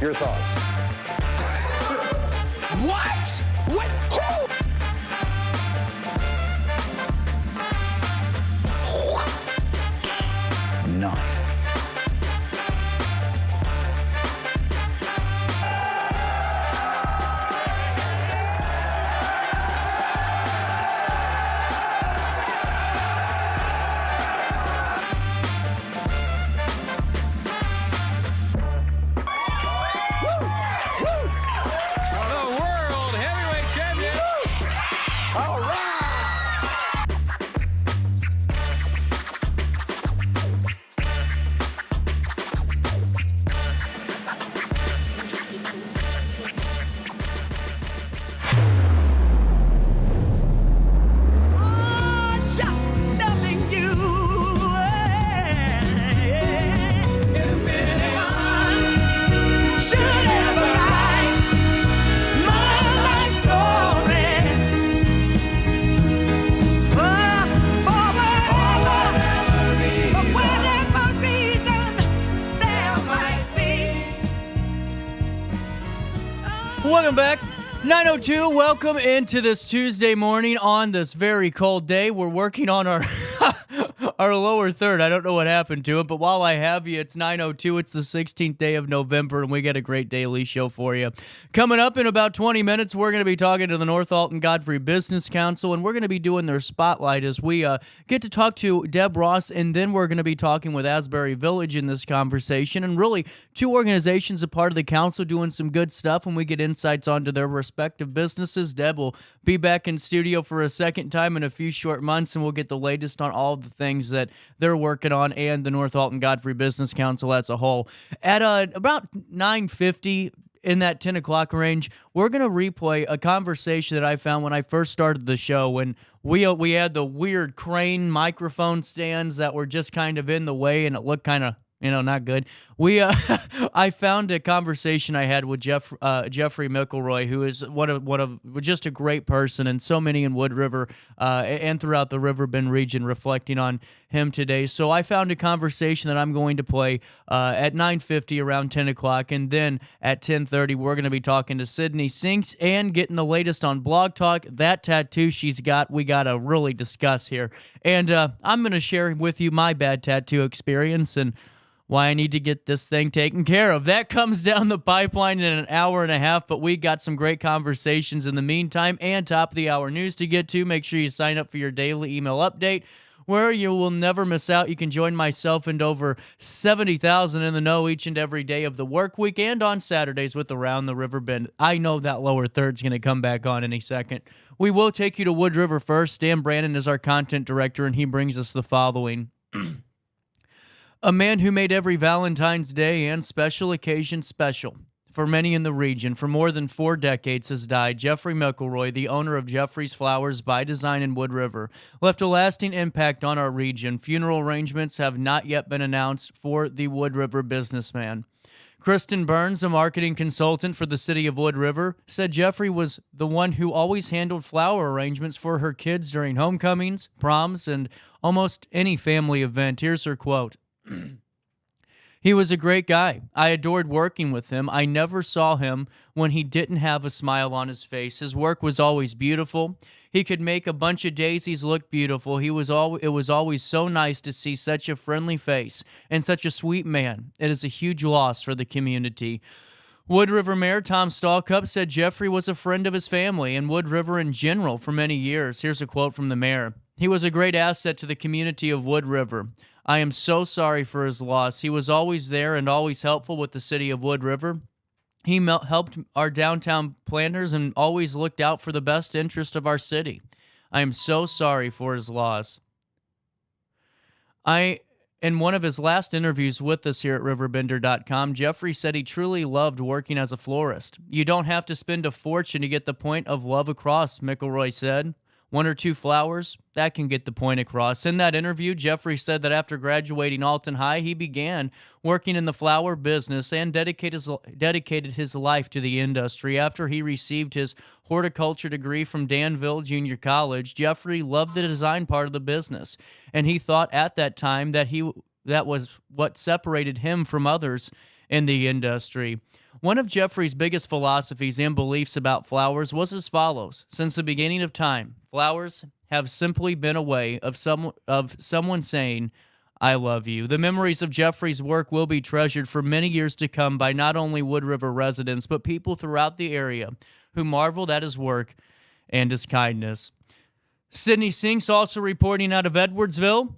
Your thoughts? What? What? Who? Nice. Welcome back. 9:02, welcome into this Tuesday morning on this very cold day. We're working on our our lower third. I don't know what happened to it, but while I have you, it's 9:02. It's the 16th day of November, and we got a great daily show for you. Coming up in about 20 minutes, we're going to be talking to the North-Alton Godfrey Business Council, and we're going to be doing their spotlight as we get to talk to Deb Ross, and then we're going to be talking with Asbury Village in this conversation, and really two organizations a part of the council doing some good stuff when we get insights onto their respective businesses. Deb will be back in studio for a second time in a few short months, and we'll get the latest on all of the things that they're working on and the North-Alton Godfrey Business Council as a whole. At about 9:50 in that 10 o'clock range, we're going to replay a conversation that I found when I first started the show, when we had the weird crane microphone stands that were just kind of in the way, and it looked kind of, not good. I found a conversation I had with Jeffrey McElroy, who is one of just a great person, and so many in Wood River and throughout the Riverbend region reflecting on him today. So I found a conversation that I'm going to play at 9:50 around 10 o'clock, and then at 10:30 we're going to be talking to Syndey Sinks and getting the latest on Blog Talk. That tattoo she's got, we got to really discuss here, and I'm going to share with you my bad tattoo experience and why I need to get this thing taken care of. That comes down the pipeline in an hour and a half, but we got some great conversations in the meantime and top of the hour news to get to. Make sure you sign up for your daily email update, where you will never miss out. You can join myself and over 70,000 in the know each and every day of the work week and on Saturdays with Around the Riverbend. I know that lower third's going to come back on any second. We will take you to Wood River first. Dan Brandon is our content director, and he brings us the following. A man who made every Valentine's Day and special occasion special for many in the region for more than 4 decades has died. Jeffrey McElroy, the owner of Jeffrey's Flowers by Design in Wood River, left a lasting impact on our region. Funeral arrangements have not yet been announced for the Wood River businessman. Kristen Burns, a marketing consultant for the city of Wood River, said Jeffrey was the one who always handled flower arrangements for her kids during homecomings, proms, and almost any family event. Here's her quote. He was a great guy. I adored working with him. I never saw him when he didn't have a smile on his face. His work was always beautiful. He could make a bunch of daisies look beautiful. It was always so nice to see such a friendly face and such a sweet man. It is a huge loss for the community. Wood River Mayor Tom Stallcup said Jeffrey was a friend of his family and Wood River in general for many years. Here's a quote from the mayor. He was a great asset to the community of Wood River. I am so sorry for his loss. He was always there and always helpful with the city of Wood River. He helped our downtown planners and always looked out for the best interest of our city. I am so sorry for his loss. In one of his last interviews with us here at RiverBender.com, Jeffrey said he truly loved working as a florist. You don't have to spend a fortune to get the point of love across, McElroy said. 1 or 2 flowers, that can get the point across. In that interview, Jeffrey said that after graduating Alton High, he began working in the flower business and dedicated his life to the industry. After he received his horticulture degree from Danville Junior College, Jeffrey loved the design part of the business, and he thought at that time that was what separated him from others in the industry. One of Jeffrey's biggest philosophies and beliefs about flowers was as follows. Since the beginning of time, flowers have simply been a way of someone saying, I love you. The memories of Jeffrey's work will be treasured for many years to come by not only Wood River residents, but people throughout the area who marveled at his work and his kindness. Syndey Sinks also reporting out of Edwardsville.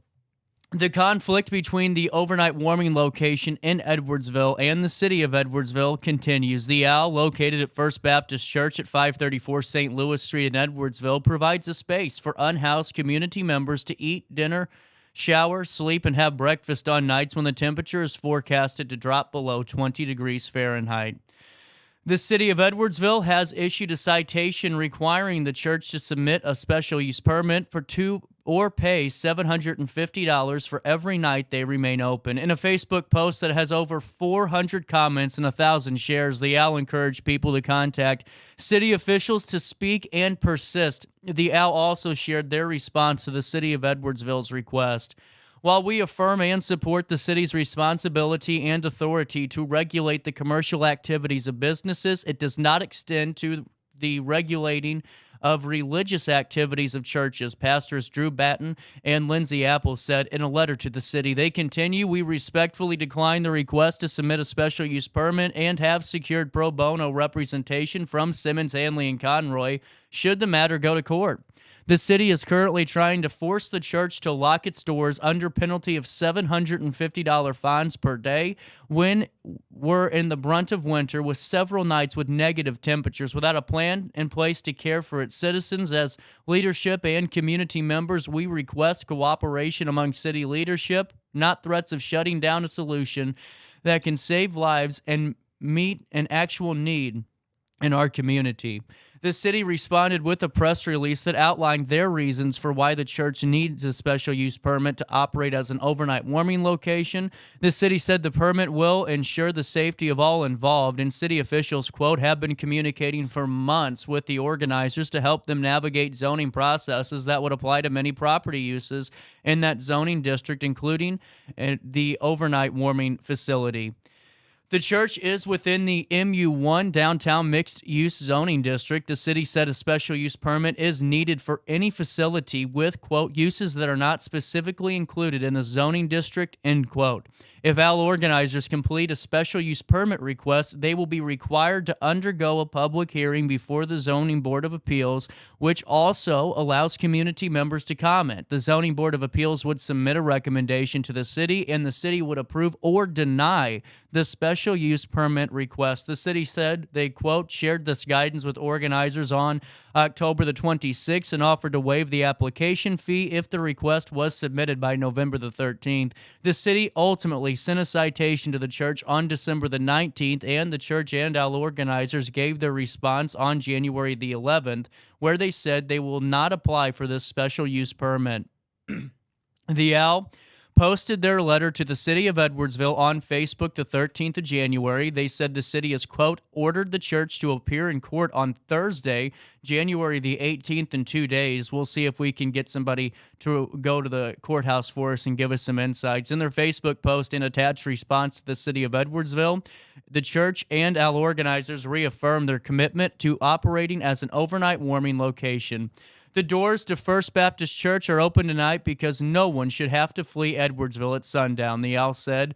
The conflict between the overnight warming location in Edwardsville and the city of Edwardsville continues. The Owl, located at First Baptist Church at 534 St. Louis Street in Edwardsville, provides a space for unhoused community members to eat dinner, shower, sleep, and have breakfast on nights when the temperature is forecasted to drop below 20 degrees Fahrenheit. The city of Edwardsville has issued a citation requiring the church to submit a special use permit or pay $750 for every night they remain open. In a Facebook post that has over 400 comments and 1,000 shares, the Owl encouraged people to contact city officials to speak and persist. The Owl also shared their response to the city of Edwardsville's request. While we affirm and support the city's responsibility and authority to regulate the commercial activities of businesses, it does not extend to the regulating of religious activities of churches, Pastors Drew Batten and Lindsay Apple said in a letter to the city. They continue, we respectfully decline the request to submit a special use permit and have secured pro bono representation from Simmons, Hanley, and Conroy should the matter go to court. The city is currently trying to force the church to lock its doors under penalty of $750 fines per day when we're in the brunt of winter with several nights with negative temperatures. Without a plan in place to care for its citizens, as leadership and community members, we request cooperation among city leadership, not threats of shutting down a solution that can save lives and meet an actual need in our community. The city responded with a press release that outlined their reasons for why the church needs a special use permit to operate as an overnight warming location. The city said the permit will ensure the safety of all involved, and city officials, quote, have been communicating for months with the organizers to help them navigate zoning processes that would apply to many property uses in that zoning district, including the overnight warming facility. The church is within the MU1 downtown mixed-use zoning district. The city said a special use permit is needed for any facility with, quote, uses that are not specifically included in the zoning district, end quote. If Owl organizers complete a special use permit request, they will be required to undergo a public hearing before the Zoning Board of Appeals, which also allows community members to comment. The Zoning Board of Appeals would submit a recommendation to the city, and the city would approve or deny the special use permit request. The city said they, quote, shared this guidance with organizers on October the 26th and offered to waive the application fee if the request was submitted by November the 13th. The city ultimately sent a citation to the church on December the 19th, and the church and Owl organizers gave their response on January the 11th, where they said they will not apply for this special use permit. The Owl posted their letter to the city of Edwardsville on Facebook the 13th of January. They said the city has, quote, ordered the church to appear in court on Thursday, January the 18th, in 2 days. We'll see if we can get somebody to go to the courthouse for us and give us some insights. In their Facebook post, in attached response to the city of Edwardsville, the church and Owl organizers reaffirmed their commitment to operating as an overnight warming location. The doors to First Baptist Church are open tonight because no one should have to flee Edwardsville at sundown, the Owl said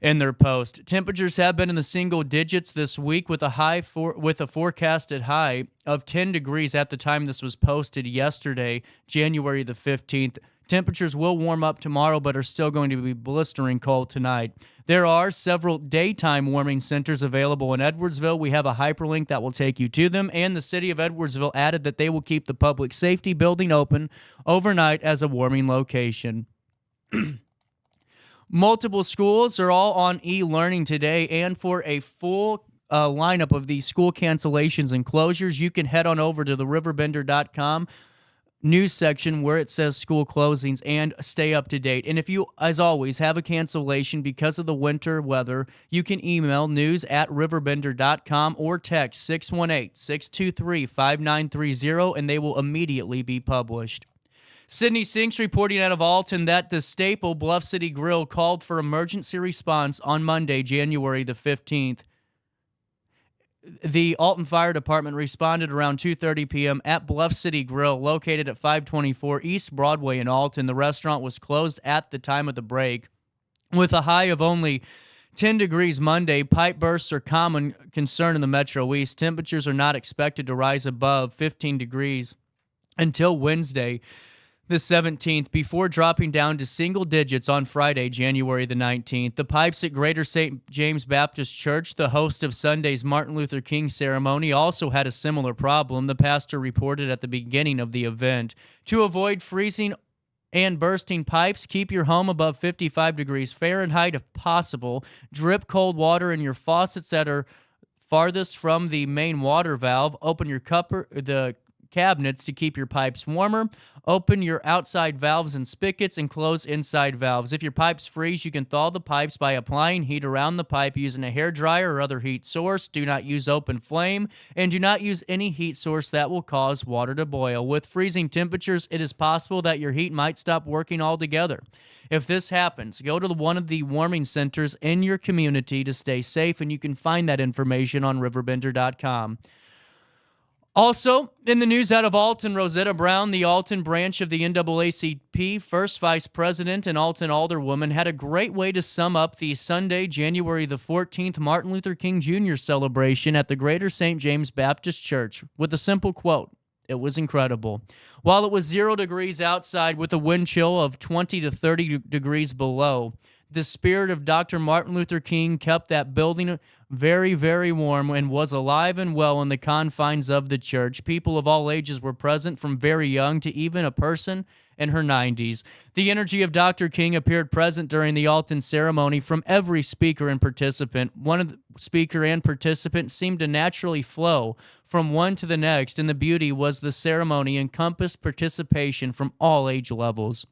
in their post. Temperatures have been in the single digits this week with a forecasted high of 10 degrees at the time this was posted yesterday, January the 15th. Temperatures will warm up tomorrow but are still going to be blistering cold tonight. There are several daytime warming centers available in Edwardsville. We have a hyperlink that will take you to them, and the city of Edwardsville added that they will keep the public safety building open overnight as a warming location. Multiple schools are all on e-learning today, and for a full lineup of these school cancellations and closures, you can head on over to the RiverBender.com news section where it says school closings and stay up to date. And if you, as always, have a cancellation because of the winter weather, you can email news@RiverBender.com or text 618-623-5930 and they will immediately be published. Syndey Sinks reporting out of Alton that the Staple Bluff City Grill called for emergency response on Monday, January the 15th. The Alton Fire Department responded around 2:30 p.m. at Bluff City Grill, located at 524 East Broadway in Alton. The restaurant was closed at the time of the break. With a high of only 10 degrees Monday, pipe bursts are common concern in the Metro East. Temperatures are not expected to rise above 15 degrees until Wednesday, the 17th, before dropping down to single digits on Friday, January the 19th. The pipes at Greater St. James Baptist Church, the host of Sunday's Martin Luther King ceremony, also had a similar problem, the pastor reported at the beginning of the event. To avoid freezing and bursting pipes, keep your home above 55 degrees Fahrenheit if possible. Drip cold water in your faucets that are farthest from the main water valve. Open your the cabinets to keep your pipes warmer. Open your outside valves and spigots and close inside valves. If your pipes freeze, you can thaw the pipes by applying heat around the pipe using a hairdryer or other heat source. Do not use open flame, and do not use any heat source that will cause water to boil. With freezing temperatures, it is possible that your heat might stop working altogether. If this happens, go to one of the warming centers in your community to stay safe, and you can find that information on RiverBender.com. Also, in the news out of Alton, Rosetta Brown, the Alton branch of the NAACP, first vice president and Alton alderwoman, had a great way to sum up the Sunday, January the 14th, Martin Luther King Jr. celebration at the Greater St. James Baptist Church with a simple quote. It was incredible. While it was 0 degrees outside with a wind chill of 20 to 30 degrees below, the spirit of Dr. Martin Luther King kept that building very, very warm and was alive and well in the confines of the church. People of all ages were present, from very young to even a person in her 90s. The energy of Dr. King appeared present during the Alton ceremony from every speaker and participant. One of the speaker and participant seemed to naturally flow from one to the next, and the beauty was the ceremony encompassed participation from all age levels.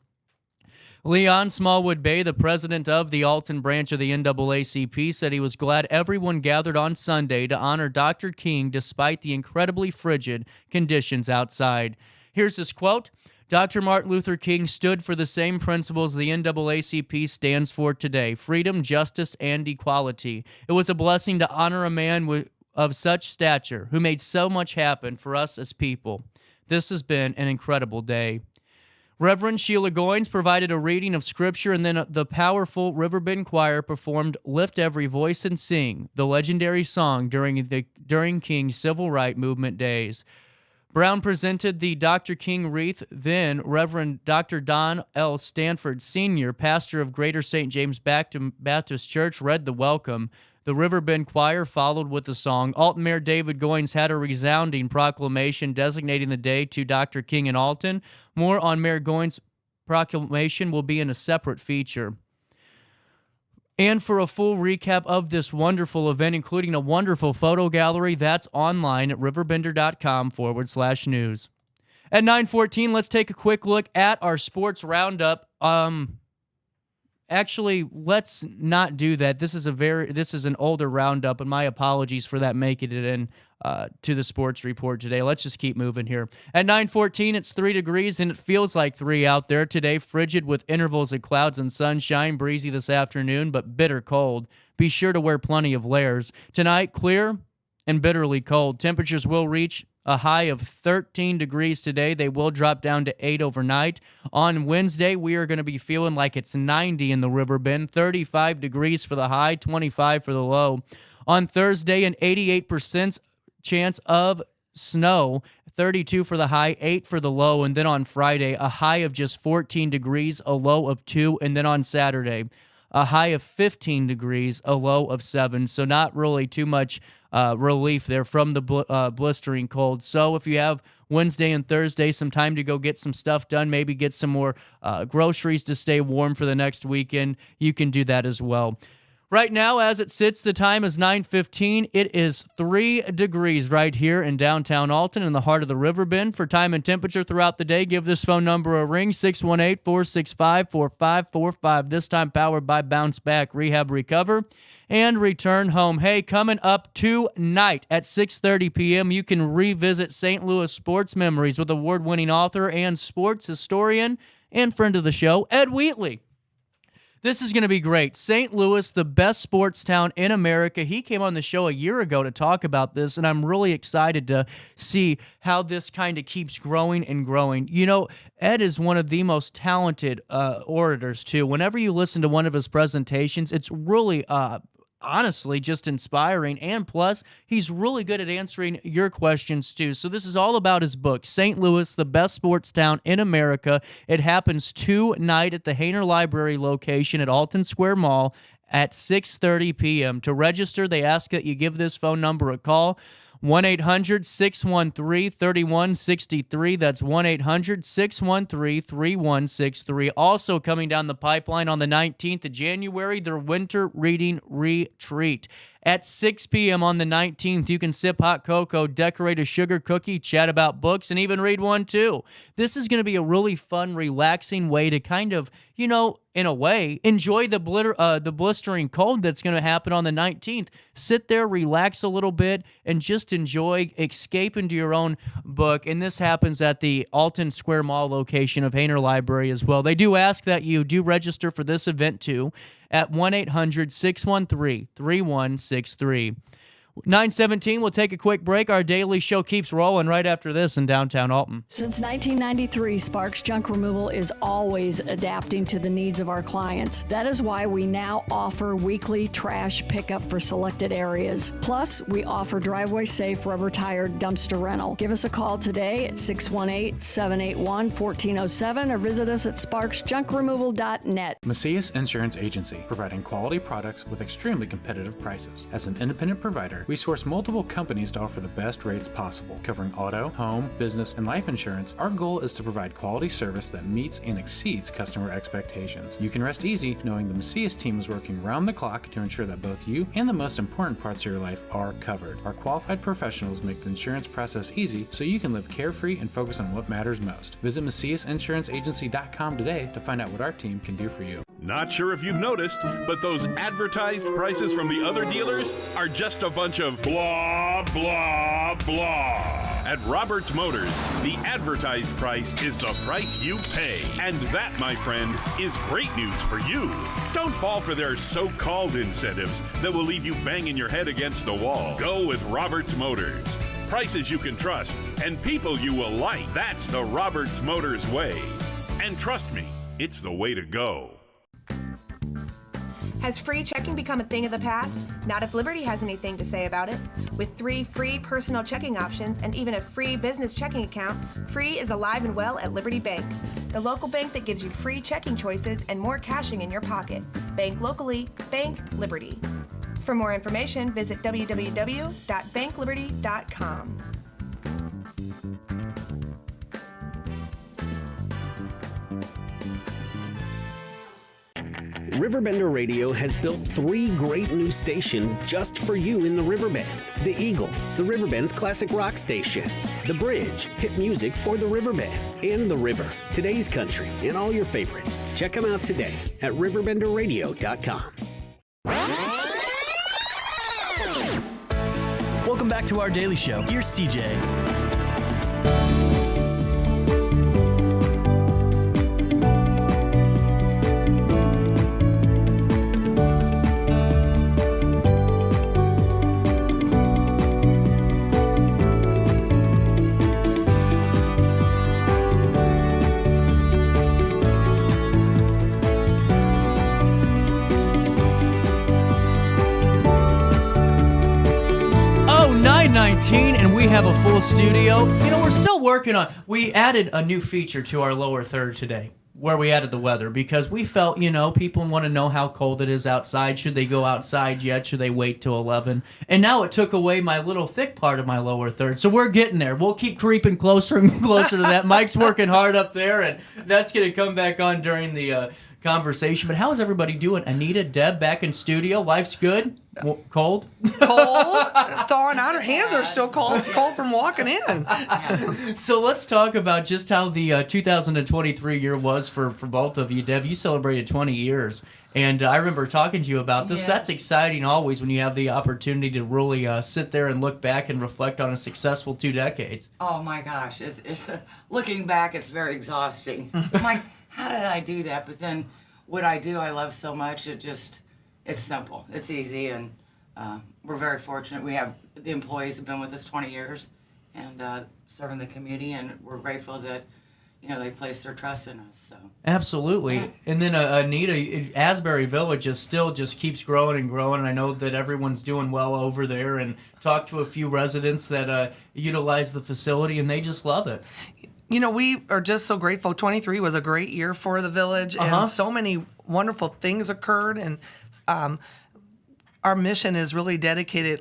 Leon Smallwood Bay, the president of the Alton branch of the NAACP, said he was glad everyone gathered on Sunday to honor Dr. King despite the incredibly frigid conditions outside. Here's his quote. Dr. Martin Luther King stood for the same principles the NAACP stands for today: freedom, justice, and equality. It was a blessing to honor a man of such stature who made so much happen for us as people. This has been an incredible day. Reverend Sheila Goins provided a reading of Scripture, and then the powerful Riverbend Choir performed Lift Every Voice and Sing, the legendary song during King's Civil Rights Movement days. Brown presented the Dr. King wreath. Then Reverend Dr. Don L. Stanford, Sr., pastor of Greater St. James Baptist Church, read the welcome. The Riverbend Choir followed with the song. Alton Mayor David Goins had a resounding proclamation designating the day to Dr. King in Alton. More on Mayor Goins' proclamation will be in a separate feature. And for a full recap of this wonderful event, including a wonderful photo gallery, that's online at RiverBender.com/news. At 9:14, let's take a quick look at our sports roundup. Actually, let's not do that. This is an older roundup, and my apologies for that making it in to the sports report today. Let's just keep moving here. At 9:14, it's 3 degrees, and it feels like 3 out there today. Frigid with intervals of clouds and sunshine. Breezy this afternoon, but bitter cold. Be sure to wear plenty of layers. Tonight, clear and bitterly cold. Temperatures will reach a high of 13 degrees today. They will drop down to 8 overnight. On Wednesday, we are going to be feeling like it's 90 in the Riverbend, 35 degrees for the high, 25 for the low. On Thursday, an 88% chance of snow, 32 for the high, 8 for the low. And then on Friday, a high of just 14 degrees, a low of 2. And then on Saturday, a high of 15 degrees, a low of 7. So not really too much relief there from the blistering cold. So if you have Wednesday and Thursday some time to go get some stuff done, maybe get some more groceries to stay warm for the next weekend, you can do that as well. Right now, as it sits, the time is 9:15. It is 3 degrees right here in downtown Alton in the heart of the Riverbend. For time and temperature throughout the day, give this phone number a ring, 618-465-4545. This time powered by Bounce Back Rehab Recover and Return Home. Hey, coming up tonight at 6:30 p.m., you can revisit St. Louis sports memories with award-winning author and sports historian and friend of the show, Ed Wheatley. This is going to be great. St. Louis, the best sports town in America. He came on the show a year ago to talk about this, and I'm really excited to see how this kind of keeps growing and growing. You know, Ed is one of the most talented orators, too. Whenever you listen to one of his presentations, it's really honestly just inspiring, and plus he's really good at answering your questions too. So this is all about his book, St. Louis, the best sports town in America. It happens tonight at the Hainer Library location at Alton Square Mall at 6:30 p.m. To register, they ask that you give this phone number a call, 1-800-613-3163. That's 1-800-613-3163. Also coming down the pipeline on the 19th of January, their winter reading retreat. At 6 p.m. on the 19th, you can sip hot cocoa, decorate a sugar cookie, chat about books, and even read one too. This is going to be a really fun, relaxing way to kind of, you know, in a way, enjoy the blistering cold that's going to happen on the 19th. Sit there, relax a little bit, and just enjoy, escape into your own book. And this happens at the Alton Square Mall location of Hainer Library as well. They do ask that you do register for this event too at 1-800-613-3163. 9:17, we'll take a quick break. Our daily show keeps rolling right after this in downtown Alton. Since 1993, Sparks Junk Removal is always adapting to the needs of our clients. That is why we now offer weekly trash pickup for selected areas. Plus, we offer driveway-safe rubber-tired dumpster rental. Give us a call today at 618-781-1407 or visit us at sparksjunkremoval.net. Macias Insurance Agency, providing quality products with extremely competitive prices. As an independent provider, we source multiple companies to offer the best rates possible. Covering auto, home, business, and life insurance, our goal is to provide quality service that meets and exceeds customer expectations. You can rest easy knowing the Macias team is working round the clock to ensure that both you and the most important parts of your life are covered. Our qualified professionals make the insurance process easy so you can live carefree and focus on what matters most. Visit MaciasInsuranceAgency.com today to find out what our team can do for you. Not sure if you've noticed, but those advertised prices from the other dealers are just a bunch of blah, blah, blah. At Roberts Motors, the advertised price is the price you pay. And that, my friend, is great news for you. Don't fall for their so-called incentives that will leave you banging your head against the wall. Go with Roberts Motors. Prices you can trust and people you will like. That's the Roberts Motors way. And trust me, it's the way to go. Has free checking become a thing of the past? Not if Liberty has anything to say about it. With 3 free personal checking options and even a free business checking account, Free is alive and well at Liberty Bank, the local bank that gives you free checking choices and more cashing in your pocket. Bank locally, bank Liberty. For more information, visit www.bankliberty.com. RiverBender Radio has built 3 great new stations just for you in the Riverbend. The Eagle, the Riverbend's classic rock station. The Bridge, hit music for the Riverbend. And The River, today's country, and all your favorites. Check them out today at RiverBenderRadio.com. Welcome back to our daily show. Here's CJ. And we have a full studio. You know, we're still working on. We added a new feature to our lower third today, where we added the weather, because we felt, you know, people want to know how cold it is outside. Should they go outside yet? Should they wait till 11? And now it took away my little thick part of my lower third. So we're getting there. We'll keep creeping closer and closer to that. Mike's working hard up there, and that's going to come back on during the conversation. But how is everybody doing? Anita, Deb, back in studio. Life's good? Cold? Cold, thawing out. Her hands are still cold from walking in. So let's talk about just how the 2023 year was for both of you. Deb, you celebrated 20 years, and I remember talking to you about this. Yeah. That's exciting always when you have the opportunity to really sit there and look back and reflect on a successful 2 decades. Oh my gosh, looking back, it's very exhausting. I'm like, how did I do that? But then what I do, I love so much. It's simple, it's easy, and we're very fortunate. We have the employees have been with us 20 years and serving the community, and we're grateful that they place their trust in us. So absolutely. Yeah. And then Anita, Asbury Village is still just keeps growing and growing. And I know that everyone's doing well over there, and talked to a few residents that utilize the facility, and they just love it. We are just so grateful. 23 was a great year for the village, and so many wonderful things occurred. And our mission is really dedicated,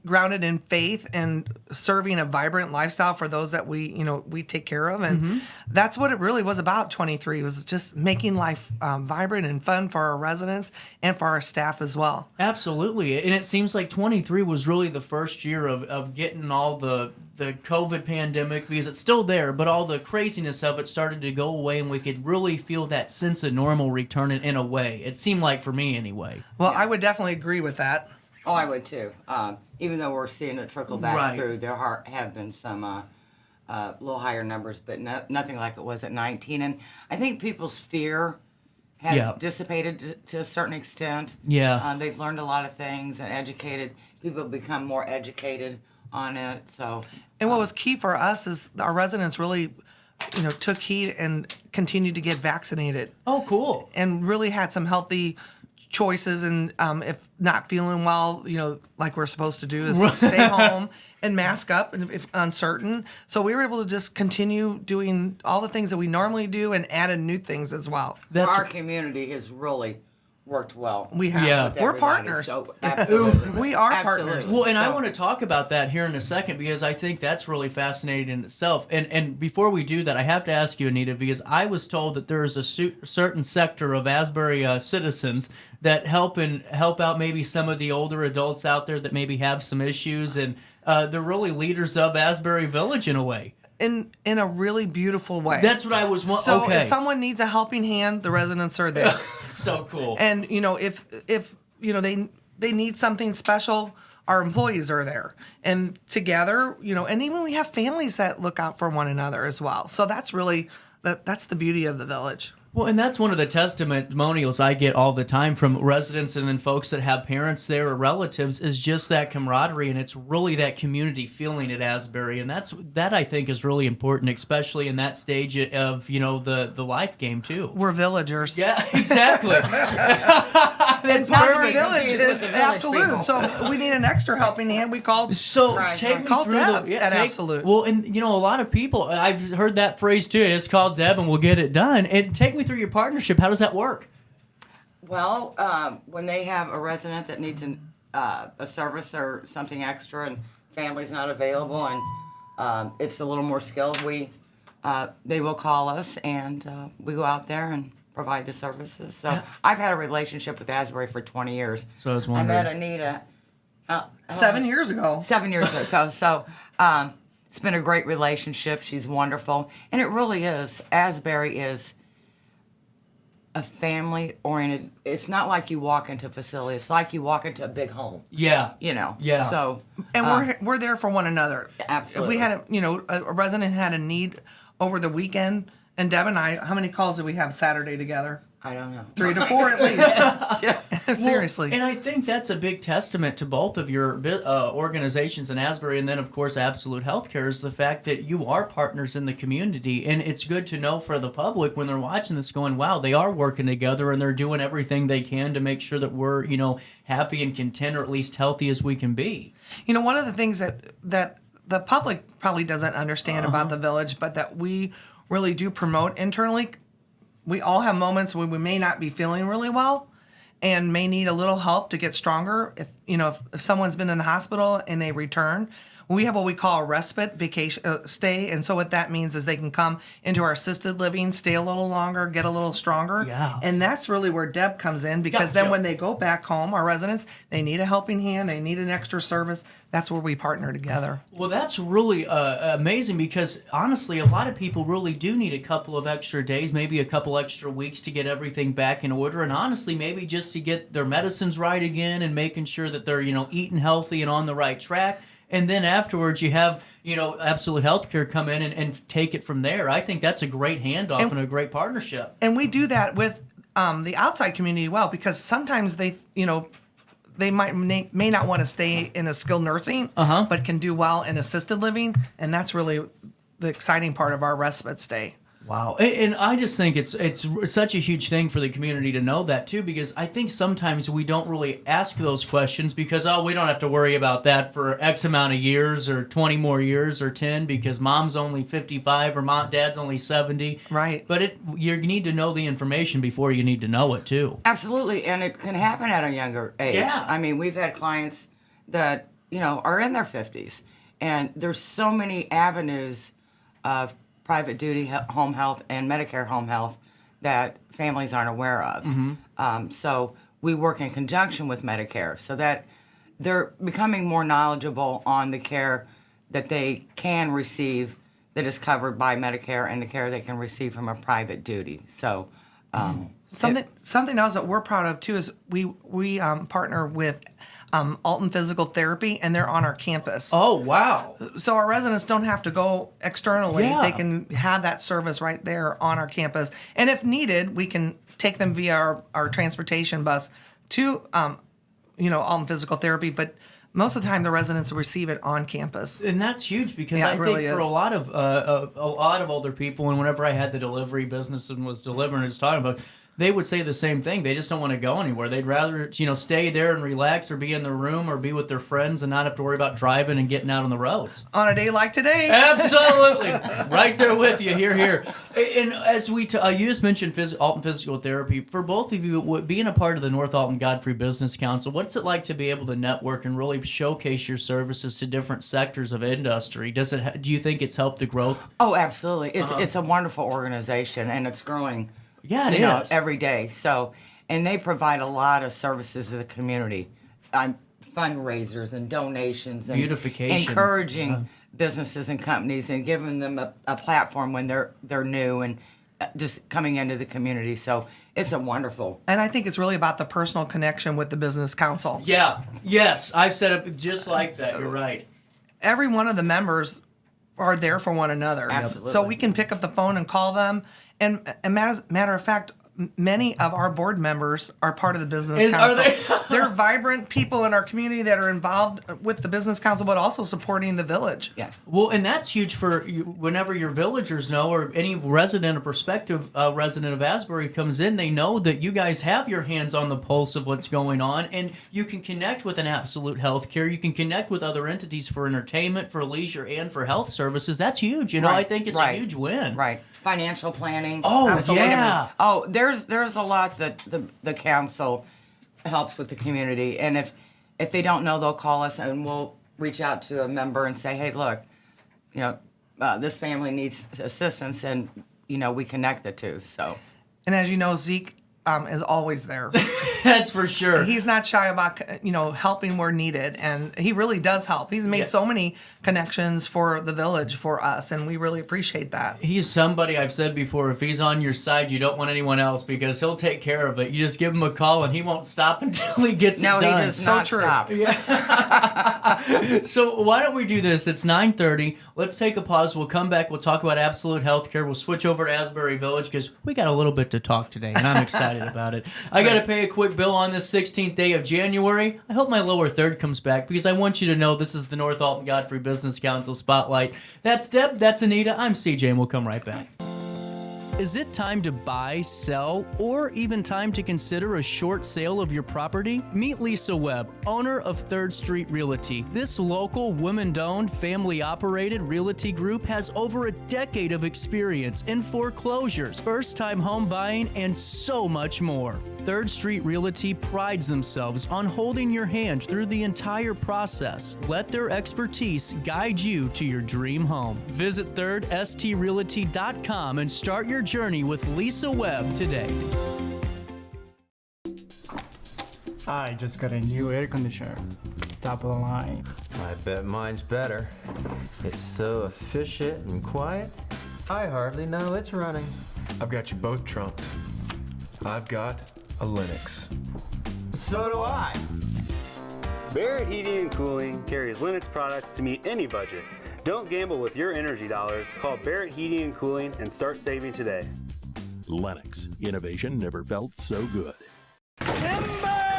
grounded in faith and serving a vibrant lifestyle for those that we take care of. And that's what it really was about. 23 was just making life vibrant and fun for our residents and for our staff as well. Absolutely. And it seems like 23 was really the first year of getting all the COVID pandemic, because it's still there, but all the craziness of it started to go away, and we could really feel that sense of normal returning in a way. It seemed like, for me anyway. Well, I would definitely agree with that. Oh, I would too. Even though we're seeing it trickle back through, there have been some little higher numbers, but nothing like it was at 19. And I think people's fear has dissipated to a certain extent. Yeah. They've learned a lot of things and educated. People have become more educated on it. So. And what was key for us is our residents really, took heed and continued to get vaccinated. Oh, cool. And really had some healthy choices, and if not feeling well, like we're supposed to do, is stay home and mask up and if uncertain. So we were able to just continue doing all the things that we normally do and added new things as well. Our community has really worked well. We have. We're partners. So absolutely. We are partners. Well, and I want to talk about that here in a second, because I think that's really fascinating in itself. And before we do that, I have to ask you, Anita, because I was told that there is a certain sector of Asbury citizens that help out maybe some of the older adults out there that maybe have some issues, and they're really leaders of Asbury Village in a way. In a really beautiful way. That's what I was. So if someone needs a helping hand, the residents are there. So cool. And if they need something special, our employees are there. And together, and even we have families that look out for one another as well. So that's really that's the beauty of the village. Well, and that's one of the testimonials I get all the time from residents and then folks that have parents there or relatives, is just that camaraderie, and it's really that community feeling at Asbury, and that I think is really important, especially in that stage of the life game too. We're villagers. Yeah, exactly. It's part of our village. Is absolute. People. So if we need an extra helping hand, we call. So take me through Deb at Absolute. Well, and a lot of people, I've heard that phrase too. It's called Deb, and we'll get it done. And take me through your partnership. How does that work? Well, when they have a resident that needs a service or something extra, and family's not available, and it's a little more skilled, they will call us, and we go out there and provide the services. So I've had a relationship with Asbury for 20 years. So I was wondering. I met Anita 7 years ago. 7 years ago. So it's been a great relationship. She's wonderful. And it really is. Asbury is a family-oriented. It's not like you walk into a facility. It's like you walk into a big home. Yeah. Yeah. So. And we're there for one another. Absolutely. If we had a resident had a need over the weekend, and Deb and I, how many calls did we have Saturday together? I don't know. 3 to 4 at least. Seriously. Well, and I think that's a big testament to both of your organizations in Asbury, and then, of course, Absolute Healthcare, is the fact that you are partners in the community. And it's good to know for the public when they're watching this going, wow, they are working together and they're doing everything they can to make sure that we're, happy and content, or at least healthy as we can be. One of the things that the public probably doesn't understand about the village, but that we really do promote internally. We all have moments when we may not be feeling really well and may need a little help to get stronger. If someone's been in the hospital and they return, we have what we call a respite vacation stay. And so what that means is they can come into our assisted living, stay a little longer, get a little stronger. Yeah. And that's really where Deb comes in, because then when they go back home, our residents, they need a helping hand, they need an extra service. That's where we partner together. Well, that's really amazing, because honestly, a lot of people really do need a couple of extra days, maybe a couple extra weeks to get everything back in order. And honestly, maybe just to get their medicines right again and making sure that they're, eating healthy and on the right track. And then afterwards, you have, Absolute Healthcare come in and take it from there. I think that's a great handoff and a great partnership. And we do that with the outside community well, because sometimes they may not want to stay in a skilled nursing, but can do well in assisted living, and that's really the exciting part of our respite stay. Wow. And I just think it's such a huge thing for the community to know that, too, because I think sometimes we don't really ask those questions because, we don't have to worry about that for X amount of years or 20 more years or 10 because mom's only 55 or dad's only 70. Right. But you need to know the information before you need to know it, too. Absolutely. And it can happen at a younger age. Yeah. I mean, we've had clients that, are in their 50s. And there's so many avenues of private duty home health and Medicare home health that families aren't aware of. So we work in conjunction with Medicare so that they're becoming more knowledgeable on the care that they can receive that is covered by Medicare and the care they can receive from a private duty. So something else that we're proud of too is we partner with Alton Physical Therapy, and they're on our campus. Oh, wow. So our residents don't have to go externally. Yeah. They can have that service right there on our campus. And if needed, we can take them via our transportation bus to, Alton Physical Therapy. But most of the time, the residents receive it on campus. And that's huge because Yeah, I it think really for is. a lot of older people, and whenever I had the delivery business and was delivering and was talking about, they would say the same thing. They just don't want to go anywhere. They'd rather, stay there and relax or be in their room or be with their friends and not have to worry about driving and getting out on the roads. On a day like today. Absolutely. Right there with you. Here. And as you just mentioned Alton Physical Therapy, for both of you, being a part of the North-Alton Godfrey Business Council, what's it like to be able to network and really showcase your services to different sectors of industry? Do you think it's helped the growth? Oh, absolutely. It's a wonderful organization, and it's growing. Yeah, it is. Every day. So, and they provide a lot of services to the community, fundraisers and donations, and beautification, encouraging businesses and companies, and giving them a platform when they're new and just coming into the community. So it's a wonderful. And I think it's really about the personal connection with the business council. Yeah. Yes, I've set up just like that. You're right. Every one of the members are there for one another. Absolutely. So we can pick up the phone and call them. And matter of fact, many of our board members are part of the business council. Are they? They're vibrant people in our community that are involved with the business council, but also supporting the village. Yeah. Well, and that's huge for whenever your villagers know, or any resident or prospective resident of Asbury comes in, they know that you guys have your hands on the pulse of what's going on, and you can connect with an Absolute Healthcare. You can connect with other entities for entertainment, for leisure, and for health services. That's huge. Right. I think it's a huge win. Right. Financial planning. Oh, Absolutely. yeah. Oh, there's a lot that the council helps with the community, and if they don't know, they'll call us and we'll reach out to a member and say, hey, look, this family needs assistance, and we connect the two. So, And as you know, Zeke is always there. That's for sure. He's not shy about helping where needed, and he really does help. He's made so many connections for the village for us, and we really appreciate that. He's somebody I've said before, if he's on your side, you don't want anyone else because he'll take care of it. You just give him a call and he won't stop until he gets it done. No, he does not stop. Yeah. So why don't we do this? It's 9:30. Let's take a pause. We'll come back. We'll talk about Absolute Healthcare. We'll switch over to Asbury Village because we got a little bit to talk today, and I'm excited about it. I got to pay a quick bill on this 16th day of January. I hope my lower third comes back because I want you to know this is the North-Alton Godfrey Business Council Spotlight. That's Deb, that's Anita, I'm CJ, and we'll come right back. Is it time to buy, sell, or even time to consider a short sale of your property? Meet Lisa Webb, owner of 3rd Street Realty. This local, woman-owned, family-operated realty group has over a decade of experience in foreclosures, first-time home buying, and so much more. 3rd Street Realty prides themselves on holding your hand through the entire process. Let their expertise guide you to your dream home. Visit 3rdstrealty.com and start your journey with Lisa Webb today. I just got a new air conditioner. Top of the line. I bet mine's better. It's so efficient and quiet, I hardly know it's running. I've got you both trumped. I've got a Linux. So do I. Barrett Heating and Cooling carries Linux products to meet any budget. Don't gamble with your energy dollars. Call Barrett Heating and Cooling and start saving today. Lennox. Innovation never felt so good.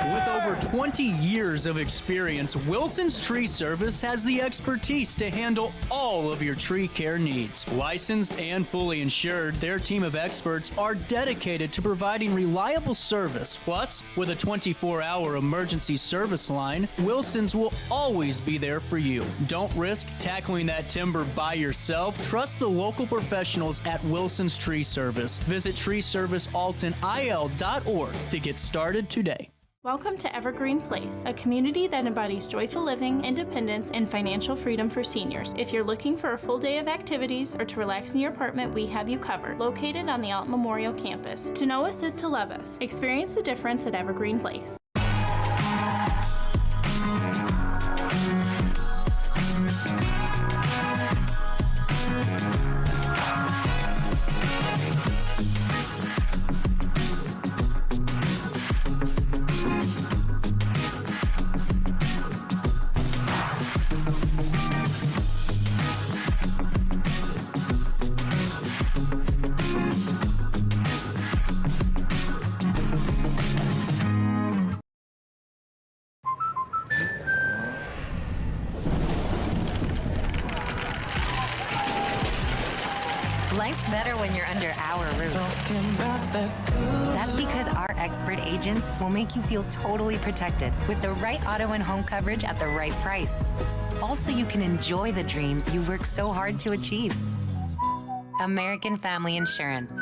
With over 20 years of experience, Wilson's Tree Service has the expertise to handle all of your tree care needs. Licensed and fully insured, their team of experts are dedicated to providing reliable service. Plus, with a 24-hour emergency service line, Wilson's will always be there for you. Don't risk tackling that timber by yourself. Trust the local professionals at Wilson's Tree Service. Visit treeservicealtonil.org to get started today. Welcome to Evergreen Place, a community that embodies joyful living, independence, and financial freedom for seniors. If you're looking for a full day of activities or to relax in your apartment, we have you covered. Located on the Alton Memorial Campus. To know us is to love us. Experience the difference at Evergreen Place. Life's better when you're under our roof. That's because our expert agents will make you feel totally protected with the right auto and home coverage at the right price. Also, you can enjoy the dreams you've worked so hard to achieve. American Family Insurance.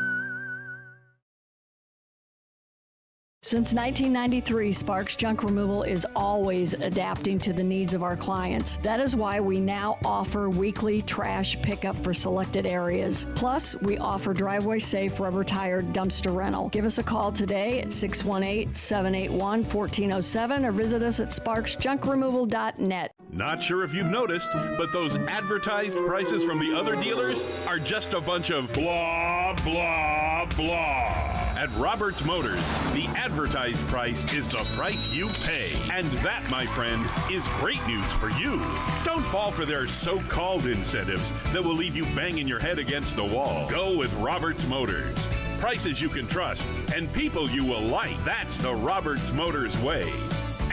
Since 1993, Sparks Junk Removal is always adapting to the needs of our clients. That is why we now offer weekly trash pickup for selected areas. Plus, we offer driveway-safe rubber-tired dumpster rental. Give us a call today at 618-781-1407 or visit us at sparksjunkremoval.net. Not sure if you've noticed, but those advertised prices from the other dealers are just a bunch of blah, blah, blah. At Roberts Motors, the advertised price is the price you pay. And that, my friend, is great news for you. Don't fall for their so-called incentives that will leave you banging your head against the wall. Go with Roberts Motors. Prices you can trust and people you will like. That's the Roberts Motors way.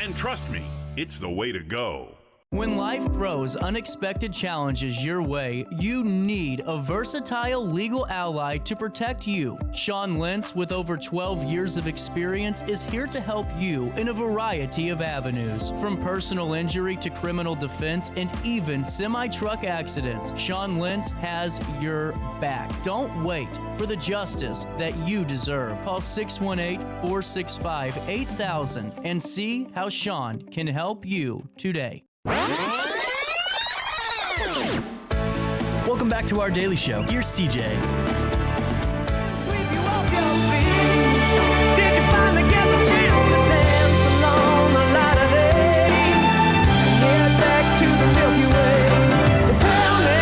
And trust me, it's the way to go. When life throws unexpected challenges your way, you need a versatile legal ally to protect you. Sean Lentz, with over 12 years of experience, is here to help you in a variety of avenues. From personal injury to criminal defense and even semi-truck accidents, Sean Lentz has your back. Don't wait for the justice that you deserve. Call 618-465-8000 and see how Sean can help you today. Welcome back to our daily show. Here's CJ. Sweep you off your feet. Did you finally get the chance to dance along the light of day? Head back to the Milky Way. Tell me,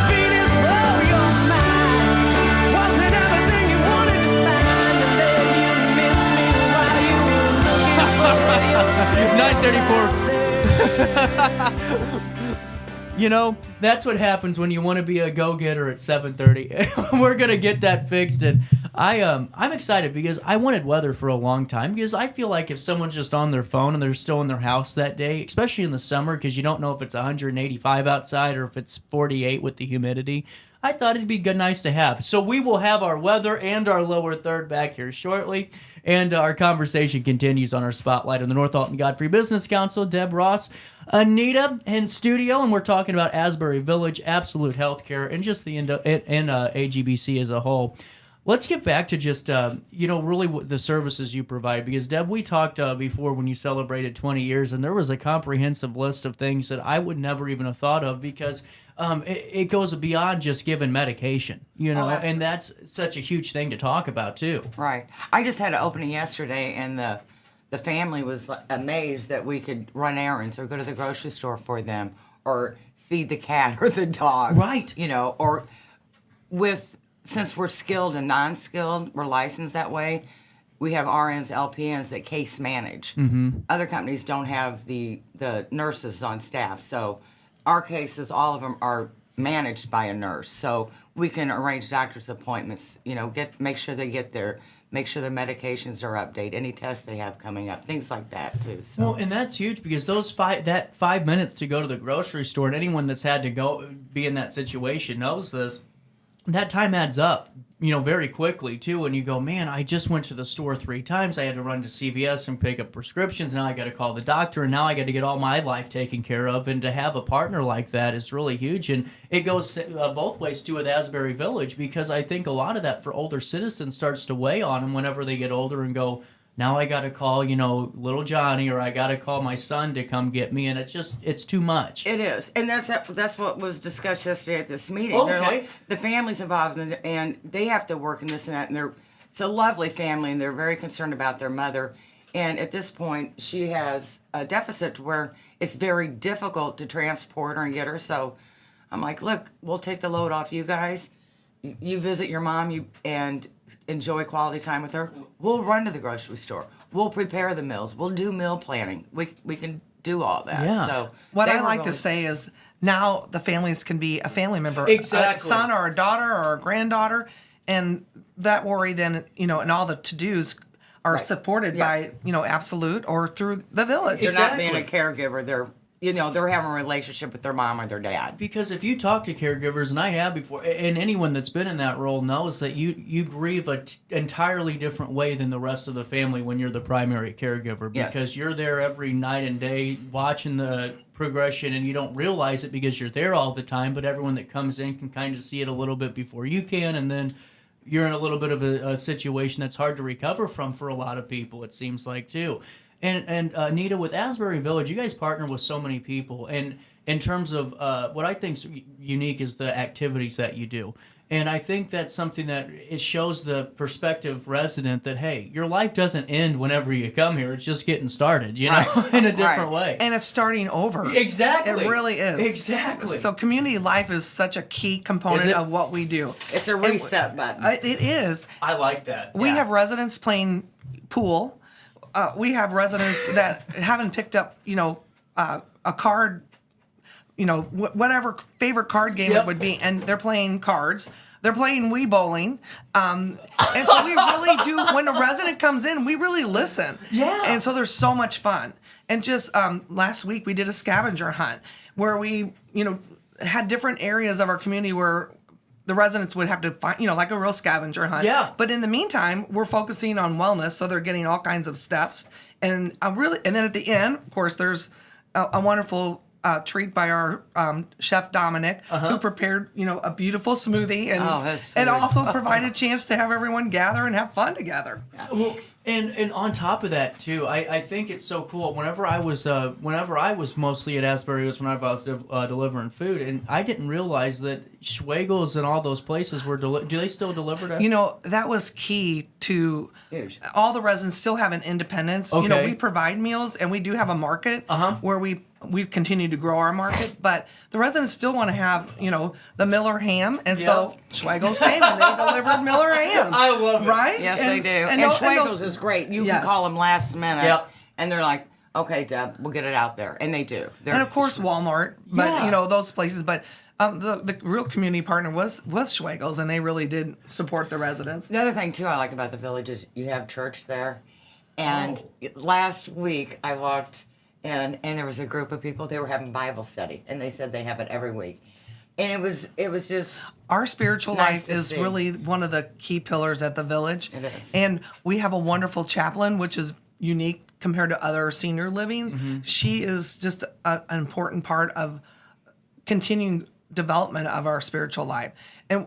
Venus, blow your mind. Was it everything you wanted to find? And then you missed me while you were looking for your 9:34. You know, that's what happens when you want to be a go-getter at 7:30. We're gonna get that fixed, and I'm excited because I wanted weather for a long time, because I feel like if someone's just on their phone and they're still in their house that day, especially in the summer, because you don't know if it's 185 outside or if it's 48 with the humidity, I thought it'd be nice to have. So we will have our weather and our lower third back here shortly, and our conversation continues on our spotlight on the North-Alton Godfrey Business Council. Deb Ross, Anita in studio, and we're talking about Asbury Village, Absolute Healthcare, and just the AGBC as a whole. Let's get back to just, really the services you provide, because, Deb, we talked before when you celebrated 20 years, and there was a comprehensive list of things that I would never even have thought of, because it goes beyond just giving medication, and that's such a huge thing to talk about, too. Right. I just had an opening yesterday, and the family was amazed that we could run errands or go to the grocery store for them or feed the cat or the dog. Right. Or since we're skilled and non-skilled, we're licensed that way, we have RNs, LPNs that case manage. Mm-hmm. Other companies don't have the nurses on staff. So our cases, all of them are managed by a nurse, so we can arrange doctor's appointments. Make sure their medications are updated, any tests they have coming up, things like that too. So. Well, and that's huge because that 5 minutes to go to the grocery store, and anyone that's had to be in that situation knows this. That time adds up, very quickly too. And you go, man, I just went to the store 3 times. I had to run to CVS and pick up prescriptions. Now I got to call the doctor, and now I got to get all my life taken care of. And to have a partner like that is really huge. And it goes both ways too with Asbury Village, because I think a lot of that for older citizens starts to weigh on them whenever they get older and go, now I got to call, little Johnny, or I got to call my son to come get me, and it's too much. It is, and that's what was discussed yesterday at this meeting. Okay. The family's involved, and they have to work in this and that, and it's a lovely family, and they're very concerned about their mother. And at this point, she has a deficit where it's very difficult to transport her and get her. So I'm like, look, we'll take the load off you guys. You visit your mom, and enjoy quality time with her. We'll run to the grocery store. We'll prepare the meals. We'll do meal planning. We can do all that. Yeah. So what I like to say is now the families can be a family member, exactly. A son or a daughter or a granddaughter, and that worry then, and all the to-dos are supported by, Absolute or through the village. They're not being a caregiver. They're having a relationship with their mom or their dad. Because if you talk to caregivers, and I have before, and anyone that's been in that role knows that you grieve an entirely different way than the rest of the family when you're the primary caregiver. Because you're there every night and day watching the progression, and you don't realize it because you're there all the time, but everyone that comes in can kind of see it a little bit before you can, and then you're in a little bit of a situation that's hard to recover from for a lot of people, it seems like, too. And Anita, with Asbury Village, you guys partner with so many people. And in terms of what I think's unique is the activities that you do. And I think that's something that it shows the prospective resident that, hey, your life doesn't end whenever you come here. It's just getting started, in a different way. And it's starting over. Exactly. It really is. Exactly. So community life is such a key component of what we do. It's a reset button. It is. I like that. We have residents playing pool. We have residents that haven't picked up, a card, whatever favorite card game it would be, and they're playing cards. They're playing Wii bowling. And so we really do, when a resident comes in, we really listen. Yeah. And so there's so much fun. And just last week we did a scavenger hunt where we, had different areas of our community where the residents would have to find, like a real scavenger hunt. Yeah. But in the meantime, we're focusing on wellness, so they're getting all kinds of steps. And and then at the end, of course, there's a wonderful treat by our chef Dominic, who prepared, a beautiful smoothie and also provided a chance to have everyone gather and have fun together. Yeah. Well, and on top of that too, I think it's so cool. Whenever I was mostly at Asbury was when I was delivering food, and I didn't realize that Schwegel's and all those places were do they still deliver that? That was key to all the residents still have an independence. Okay. We provide meals and we do have a market where we've continued to grow our market, but the residents still want to have, the Miller ham, and so Schwegel's came and they delivered Miller ham. I love it. Right? Yes, they do. And Schwegel's is great. You can call them last minute, and they're like, okay, Deb, we'll get it out there. And they do. And of course Walmart, but, those places. But the real community partner was Schwegel's, and they really did support the residents. The other thing, too, I like about the village is you have church there. And last week I walked and there was a group of people, they were having Bible study, and they said they have it every week. And it was just our spiritual nice life is really one of the key pillars at the village. It is. And we have a wonderful chaplain, which is unique compared to other senior living. Mm-hmm. She is just an important part of continuing development of our spiritual life. And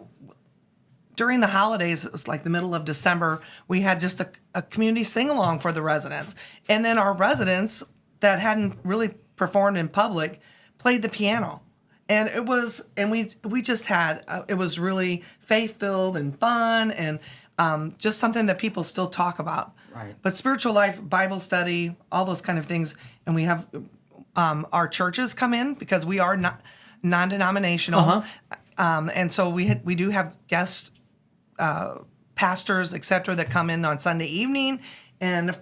during the holidays, it was like the middle of December, we had just a community sing-along for the residents. And then our residents that hadn't really performed in public played the piano. And we just had, it was really faith-filled and fun and just something that people still talk about. Right. But spiritual life, Bible study, all those kind of things. And we have our churches come in because we are not non-denominational. And so we do have guest pastors, etc., that come in on Sunday evening and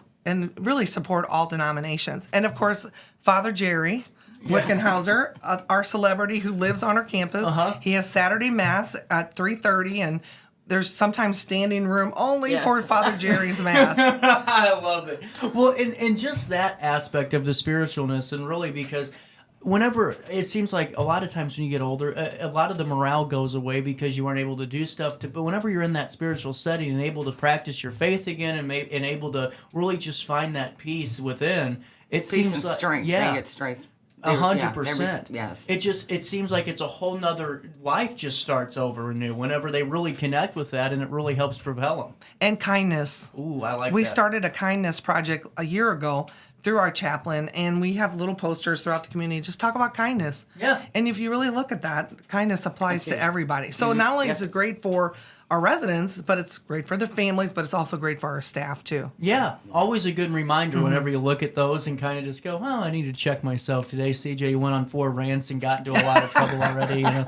really support all denominations. And of course, Father Jerry, Wickenhauser, our celebrity who lives on our campus. He has Saturday Mass at 3:30, and there's sometimes standing room only for Father Jerry's Mass. I love it. Well, and just that aspect of the spiritualness, and really because whenever it seems like a lot of times when you get older, a lot of the morale goes away because you weren't able to do stuff. But whenever you're in that spiritual setting and able to practice your faith again and able to really just find that peace within, it seems and like strength. They get strength. 100%. Yes. It seems like it's a whole nother life just starts over anew whenever they really connect with that, and it really helps propel them. And kindness. Ooh, I like We that. started a kindness project a year ago through our chaplain, and we have little posters throughout the community. Just talk about kindness. Yeah. And if you really look at that, kindness applies to everybody. So Mm-hmm. not only is it great for our residents, but it's great for their families, but it's also great for our staff too. Yeah, always a good reminder whenever you look at those and kind of just go, I need to check myself today. CJ, you went on 4 rants and got into a lot of trouble already. You know?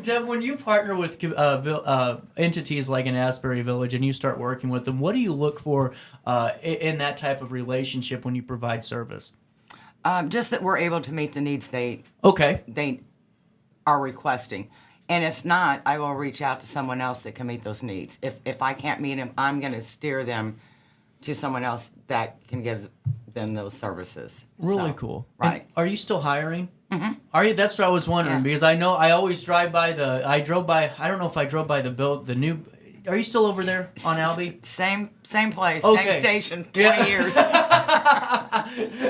Deb, when you partner with entities like in Asbury Village and you start working with them, what do you look for in that type of relationship when you provide service? Just that we're able to meet the needs they are requesting. And if not, I will reach out to someone else that can meet those needs. If I can't meet them, I'm going to steer them to someone else that can give them those services. Really cool. Right. And are you still hiring? Mm-hmm. Are you? That's what I was wondering because I know I always drive by I don't know if I drove by the new. Are you still over there on Albee? Same place, okay. same station, 20 years.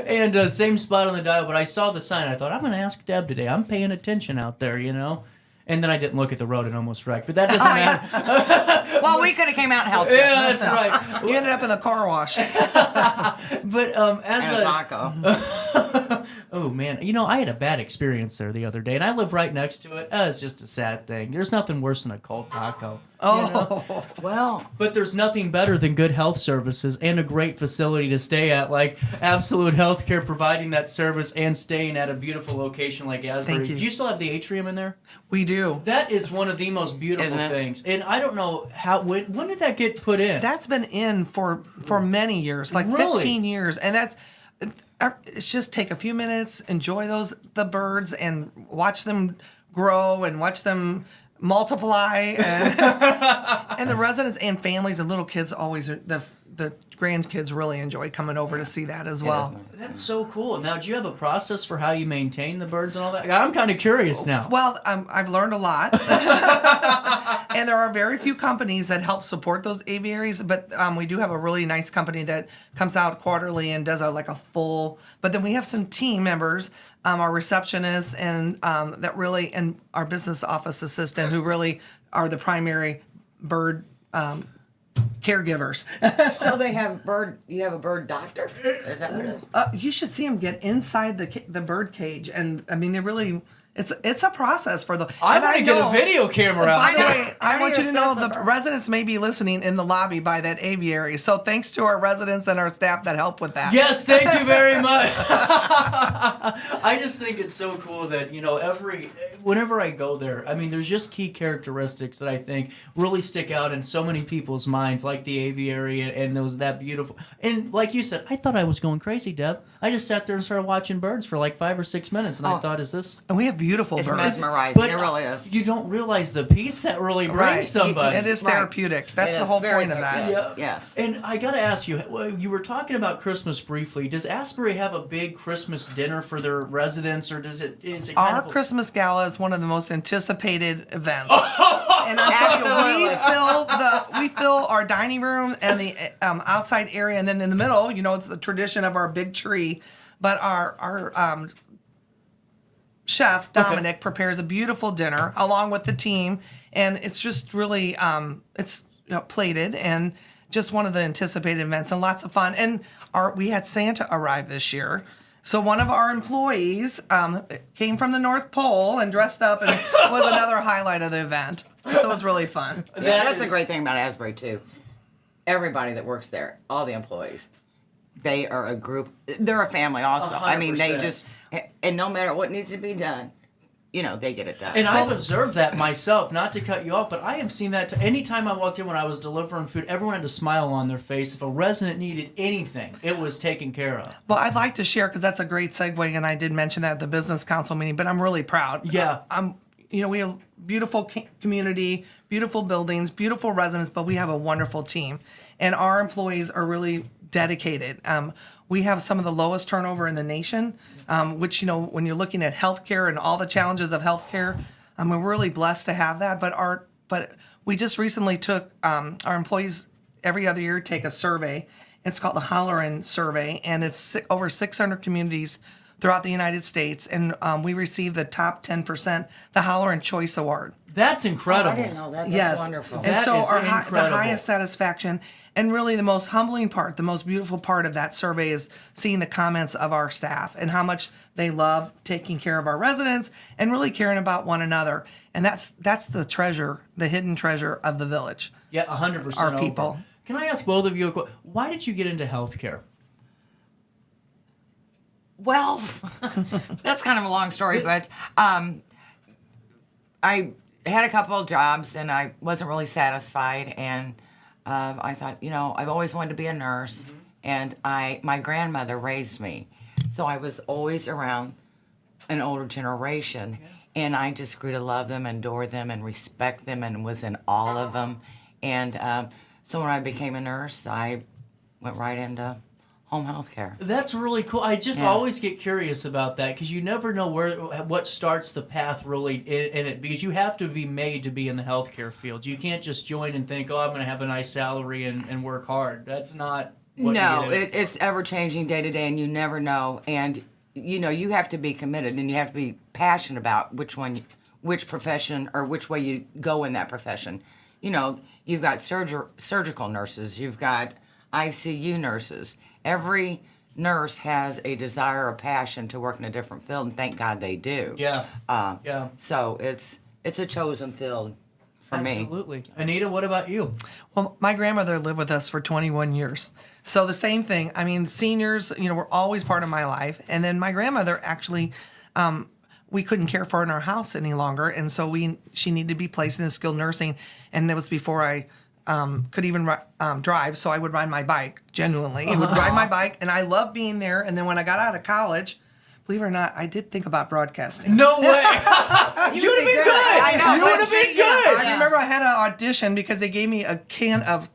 And same spot on the dial, but I saw the sign. I thought, I'm going to ask Deb today. I'm paying attention out there, you know? And then I didn't look at the road and almost wrecked. But that doesn't matter. Well, we could have came out and helped you. Yeah, that's right. You ended up in the car wash. But as and a taco. Oh, man. You know, I had a bad experience there the other day, and I live right next to it. It's just a sad thing. There's nothing worse than a cold taco. Oh, you know? Well. But there's nothing better than good health services and a great facility to stay at, like Absolute Healthcare providing that service and staying at a beautiful location like Asbury. Thank you. Do you still have the atrium in there? We do. That is one of the most beautiful things. And I don't know when did that get put in? That's been in for many years, like Really? 15 years. And it's just take a few minutes, enjoy the birds and watch them grow and watch them multiply. And the residents and families and little kids always, the grandkids really enjoy coming over to see that as well. That's so cool. Now, do you have a process for how you maintain the birds and all that? I'm kind of curious now. Well, I've learned a lot. And there are very few companies that help support those aviaries, but we do have a really nice company that comes out quarterly and does a full, but then we have some team members, our receptionists and and our business office assistant who really are the primary bird caregivers. So you have a bird doctor? Is that what it is? You should see them get inside the bird cage, and I mean, they really. It's a process for the. I'm going to get a video camera out. By the way, I want you to know the residents may be listening in the lobby by that aviary. So thanks to our residents and our staff that help with that. Yes, thank you very much. I just think it's so cool that, you know, whenever I go there, I mean, there's just key characteristics that I think really stick out in so many people's minds, like the aviary and that beautiful. And like you said, I thought I was going crazy, Deb. I just sat there and started watching birds for like 5 or 6 minutes, and I thought, is this? And we have beautiful it's birds. Mesmerizing. But it really is. You don't realize the peace that really brings somebody. It is therapeutic. That's the whole point of that. Yes. And I got to ask you, you were talking about Christmas briefly. Does Asbury have a big Christmas dinner for their residents, or is it Our Christmas gala is one of the most anticipated events. And I'll tell you, we fill our dining room and the outside area, and then in the middle, you know, it's the tradition of our big tree. But our chef Dominic prepares a beautiful dinner along with the team, and it's just really it's plated and just one of the anticipated events and lots of fun. And we had Santa arrive this year. So one of our employees came from the North Pole and dressed up and was another highlight of the event. So it was really fun. Yeah, that's the great thing about Asbury, too. Everybody that works there, all the employees, they are a group. They're a family also. 100%. I mean, they just, and no matter what needs to be done, they get it done. And I've observed that myself, not to cut you off, but I have seen that anytime I walked in when I was delivering food, everyone had a smile on their face. If a resident needed anything, it was taken care of. Well, I'd like to share, because that's a great segue, and I did mention that at the business council meeting, but I'm really proud. Yeah. We have beautiful community, beautiful buildings, beautiful residents, but we have a wonderful team. And our employees are really dedicated. We have some of the lowest turnover in the nation, which, when you're looking at healthcare and all the challenges of healthcare, we're really blessed to have that. But we just recently took our employees every other year take a survey. It's called the Hollerin Survey, and it's over 600 communities throughout the United States, and we received the top 10%, the Hollerin Choice Award. That's incredible. I didn't know that. That's Yes. wonderful. And That so is the incredible. highest satisfaction, and really the most humbling part, the most beautiful part of that survey is seeing the comments of our staff and how much they love taking care of our residents and really caring about one another. And that's the treasure, the hidden treasure of the village. Yeah, 100%. Our people. Can I ask both of you a question? Why did you get into healthcare? Well, that's kind of a long story, but I had a couple of jobs and I wasn't really satisfied, and I thought, I've always wanted to be a nurse, and my grandmother raised me, so I was always around an older generation, and I just grew to love them, adore them, and respect them, and was in all of them, and so when I became a nurse, I went right into home health care. That's really cool. I just always get curious about that, because you never know what starts the path really in it, because you have to be made to be in the healthcare field. You can't just join and think, I'm going to have a nice salary and work hard. That's not what it's ever changing day to day, and you never know. And you have to be committed, and you have to be passionate about which profession or which way you go in that profession. You've got surgical nurses, you've got ICU nurses. Every nurse has a desire or passion to work in a different field, and thank God they do. Yeah. So it's a chosen field for me. Absolutely. Anita, what about you? Well, my grandmother lived with us for 21 years. So the same thing. I mean, seniors, were always part of my life. And then my grandmother actually, we couldn't care for her in our house any longer. And so she needed to be placed in skilled nursing. And that was before I could even drive, so I would ride my bike, genuinely. I would ride my bike, and I loved being there. And then when I got out of college, believe it or not, I did think about broadcasting. No way! You would have been good! I know. You would have been good! I remember I had an audition because they gave me a can of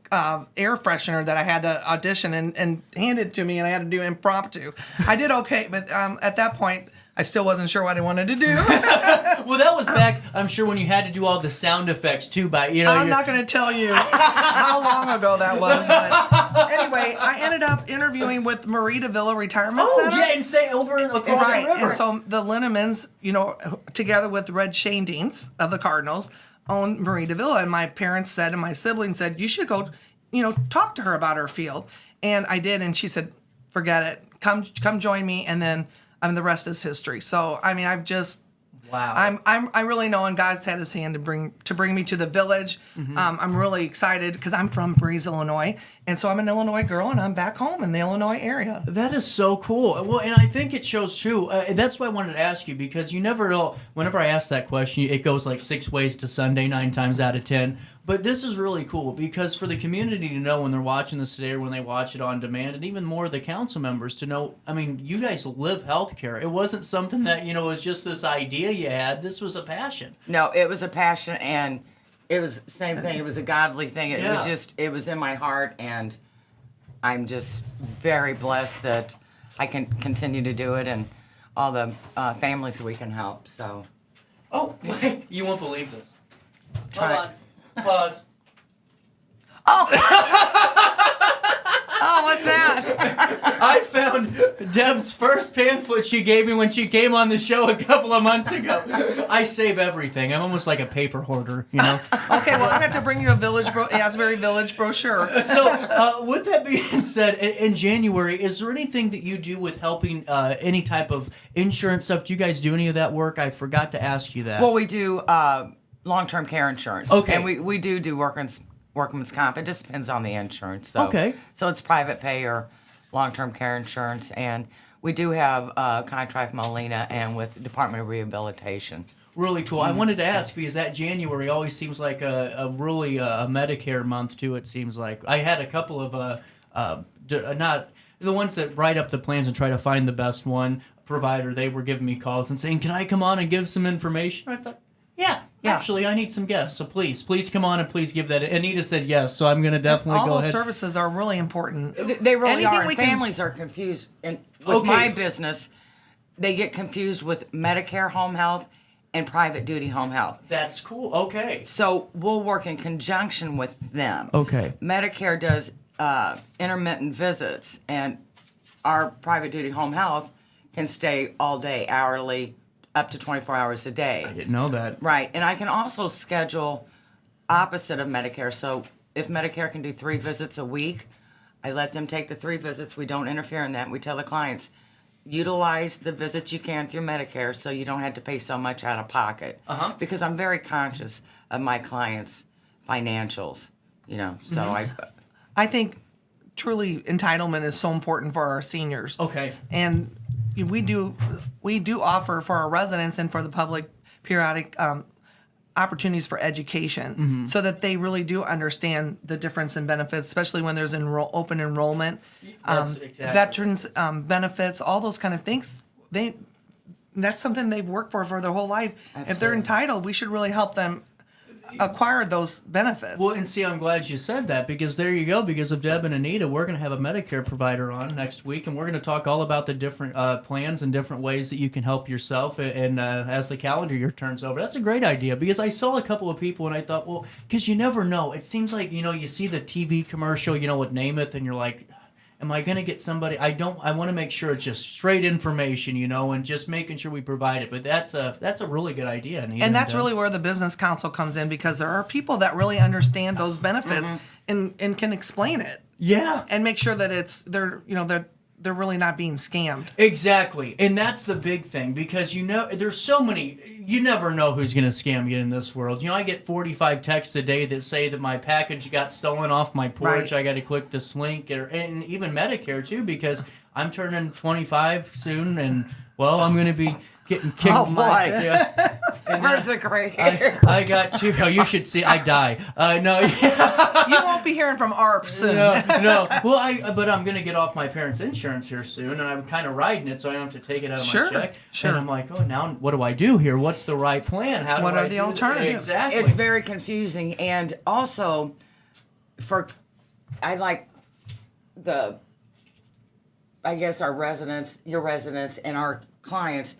air freshener that I had to audition and handed it to me, and I had to do impromptu. I did okay, but at that point, I still wasn't sure what I wanted to do. Well, that was back, I'm sure, when you had to do all the sound effects, too, I'm not going to tell you how long ago that was. But anyway, I ended up interviewing with Maritavilla Retirement Center. Oh, yeah, and say over across the river. And so the Linnemans, together with Red Shandings of the Cardinals, owned Maritavilla. And my parents said, and my siblings said, you should go, talk to her about her field. And I did, and she said, forget it. Come join me, and then the rest is history. So I've just wow. I really know, and God's had His hand to bring me to the village. Mm-hmm. I'm really excited because I'm from Breeze, Illinois, and so I'm an Illinois girl, and I'm back home in the Illinois area. That is so cool. Well, and I think it shows too. That's why I wanted to ask you, because you never know. Whenever I ask that question, it goes like 6 ways to Sunday, 9 times out of 10. But this is really cool, because for the community to know when they're watching this today or when they watch it on demand, and even more the council members to know, you guys live healthcare. It wasn't something that, was just this idea you had. This was a passion. No, it was a passion, and it was the same thing. It was a godly thing. It was in my heart, and I'm just very blessed that I can continue to do it, and all the families we can help. So. Oh, wait, you won't believe this. Try. Hold on. Pause. Oh! Oh, what's that? I found Deb's first pamphlet she gave me when she came on the show a couple of months ago. I save everything. I'm almost like a paper hoarder, Okay, well, I'm going to have to bring you a Asbury Village brochure. So, with that being said, in January, is there anything that you do with helping any type of insurance stuff? Do you guys do any of that work? I forgot to ask you that. Well, we do long-term care insurance. Okay. And we do workman's comp. It just depends on the insurance. So, okay. So it's private pay or long-term care insurance. And we do have a contract with Molina and with the Department of Rehabilitation. Really cool. I wanted to ask because that January always seems like a really a Medicare month too. It seems like I had a couple of not the ones that write up the plans and try to find the best one provider. They were giving me calls and saying, "Can I come on and give some information?" I thought, "Yeah, actually, I need some guests. So please come on and please give that." Anita said yes, so I'm going to definitely all go those ahead. services are really important. They really Anything are. we can- Families are confused. And with my business, they get confused with Medicare home health and private duty home health. That's cool. Okay. So we'll work in conjunction with them. Okay. Medicare does intermittent visits, and our private duty home health can stay all day, hourly, up to 24 hours a day. I didn't know that. Right. And I can also schedule opposite of Medicare. So if Medicare can do 3 visits a week, I let them take the 3 visits. We don't interfere in that. We tell the clients, utilize the visits you can through Medicare so you don't have to pay so much out of pocket. Because I'm very conscious of my clients' financials, so I think truly entitlement is so important for our seniors. Okay. And we do offer for our residents and for the public periodic opportunities for education so that they really do understand the difference in benefits, especially when there's open enrollment, veterans benefits, all those kind of things. That's something they've worked for their whole life. Absolutely. If they're entitled, we should really help them acquire those benefits. Well, and see, I'm glad you said that because there you go. Because of Deb and Anita, we're going to have a Medicare provider on next week, and we're going to talk all about the different plans and different ways that you can help yourself. And as the calendar year turns over, that's a great idea because I saw a couple of people and I thought, well, because you never know. It seems like you see the TV commercial, with Namath, and you're like, am I going to get somebody? I want to make sure it's just straight information, and just making sure we provide it. But that's a really good idea. And that's really where the business council comes in because there are people that really understand those benefits and can explain it. Yeah. And make sure that they're really not being scammed. Exactly. And that's the big thing because there's so many, you never know who's going to scam you in this world. I get 45 texts a day that say that my package got stolen off my porch. Right. I got to click this link, and even Medicare too because I'm turning 25 soon and I'm going to be getting kicked. Oh, boy. Yeah. Where's the gray hair? I got you. Oh, you should see. I die. No. You won't be hearing from ARP soon. No. Well, but I'm going to get off my parents' insurance here soon, and I'm kind of riding it, so I don't have to take it out of my check. Sure. And I'm like, now what do I do here? What's the right plan? What are the alternatives? Exactly. It's very confusing, and also our residents, your residents, and our clients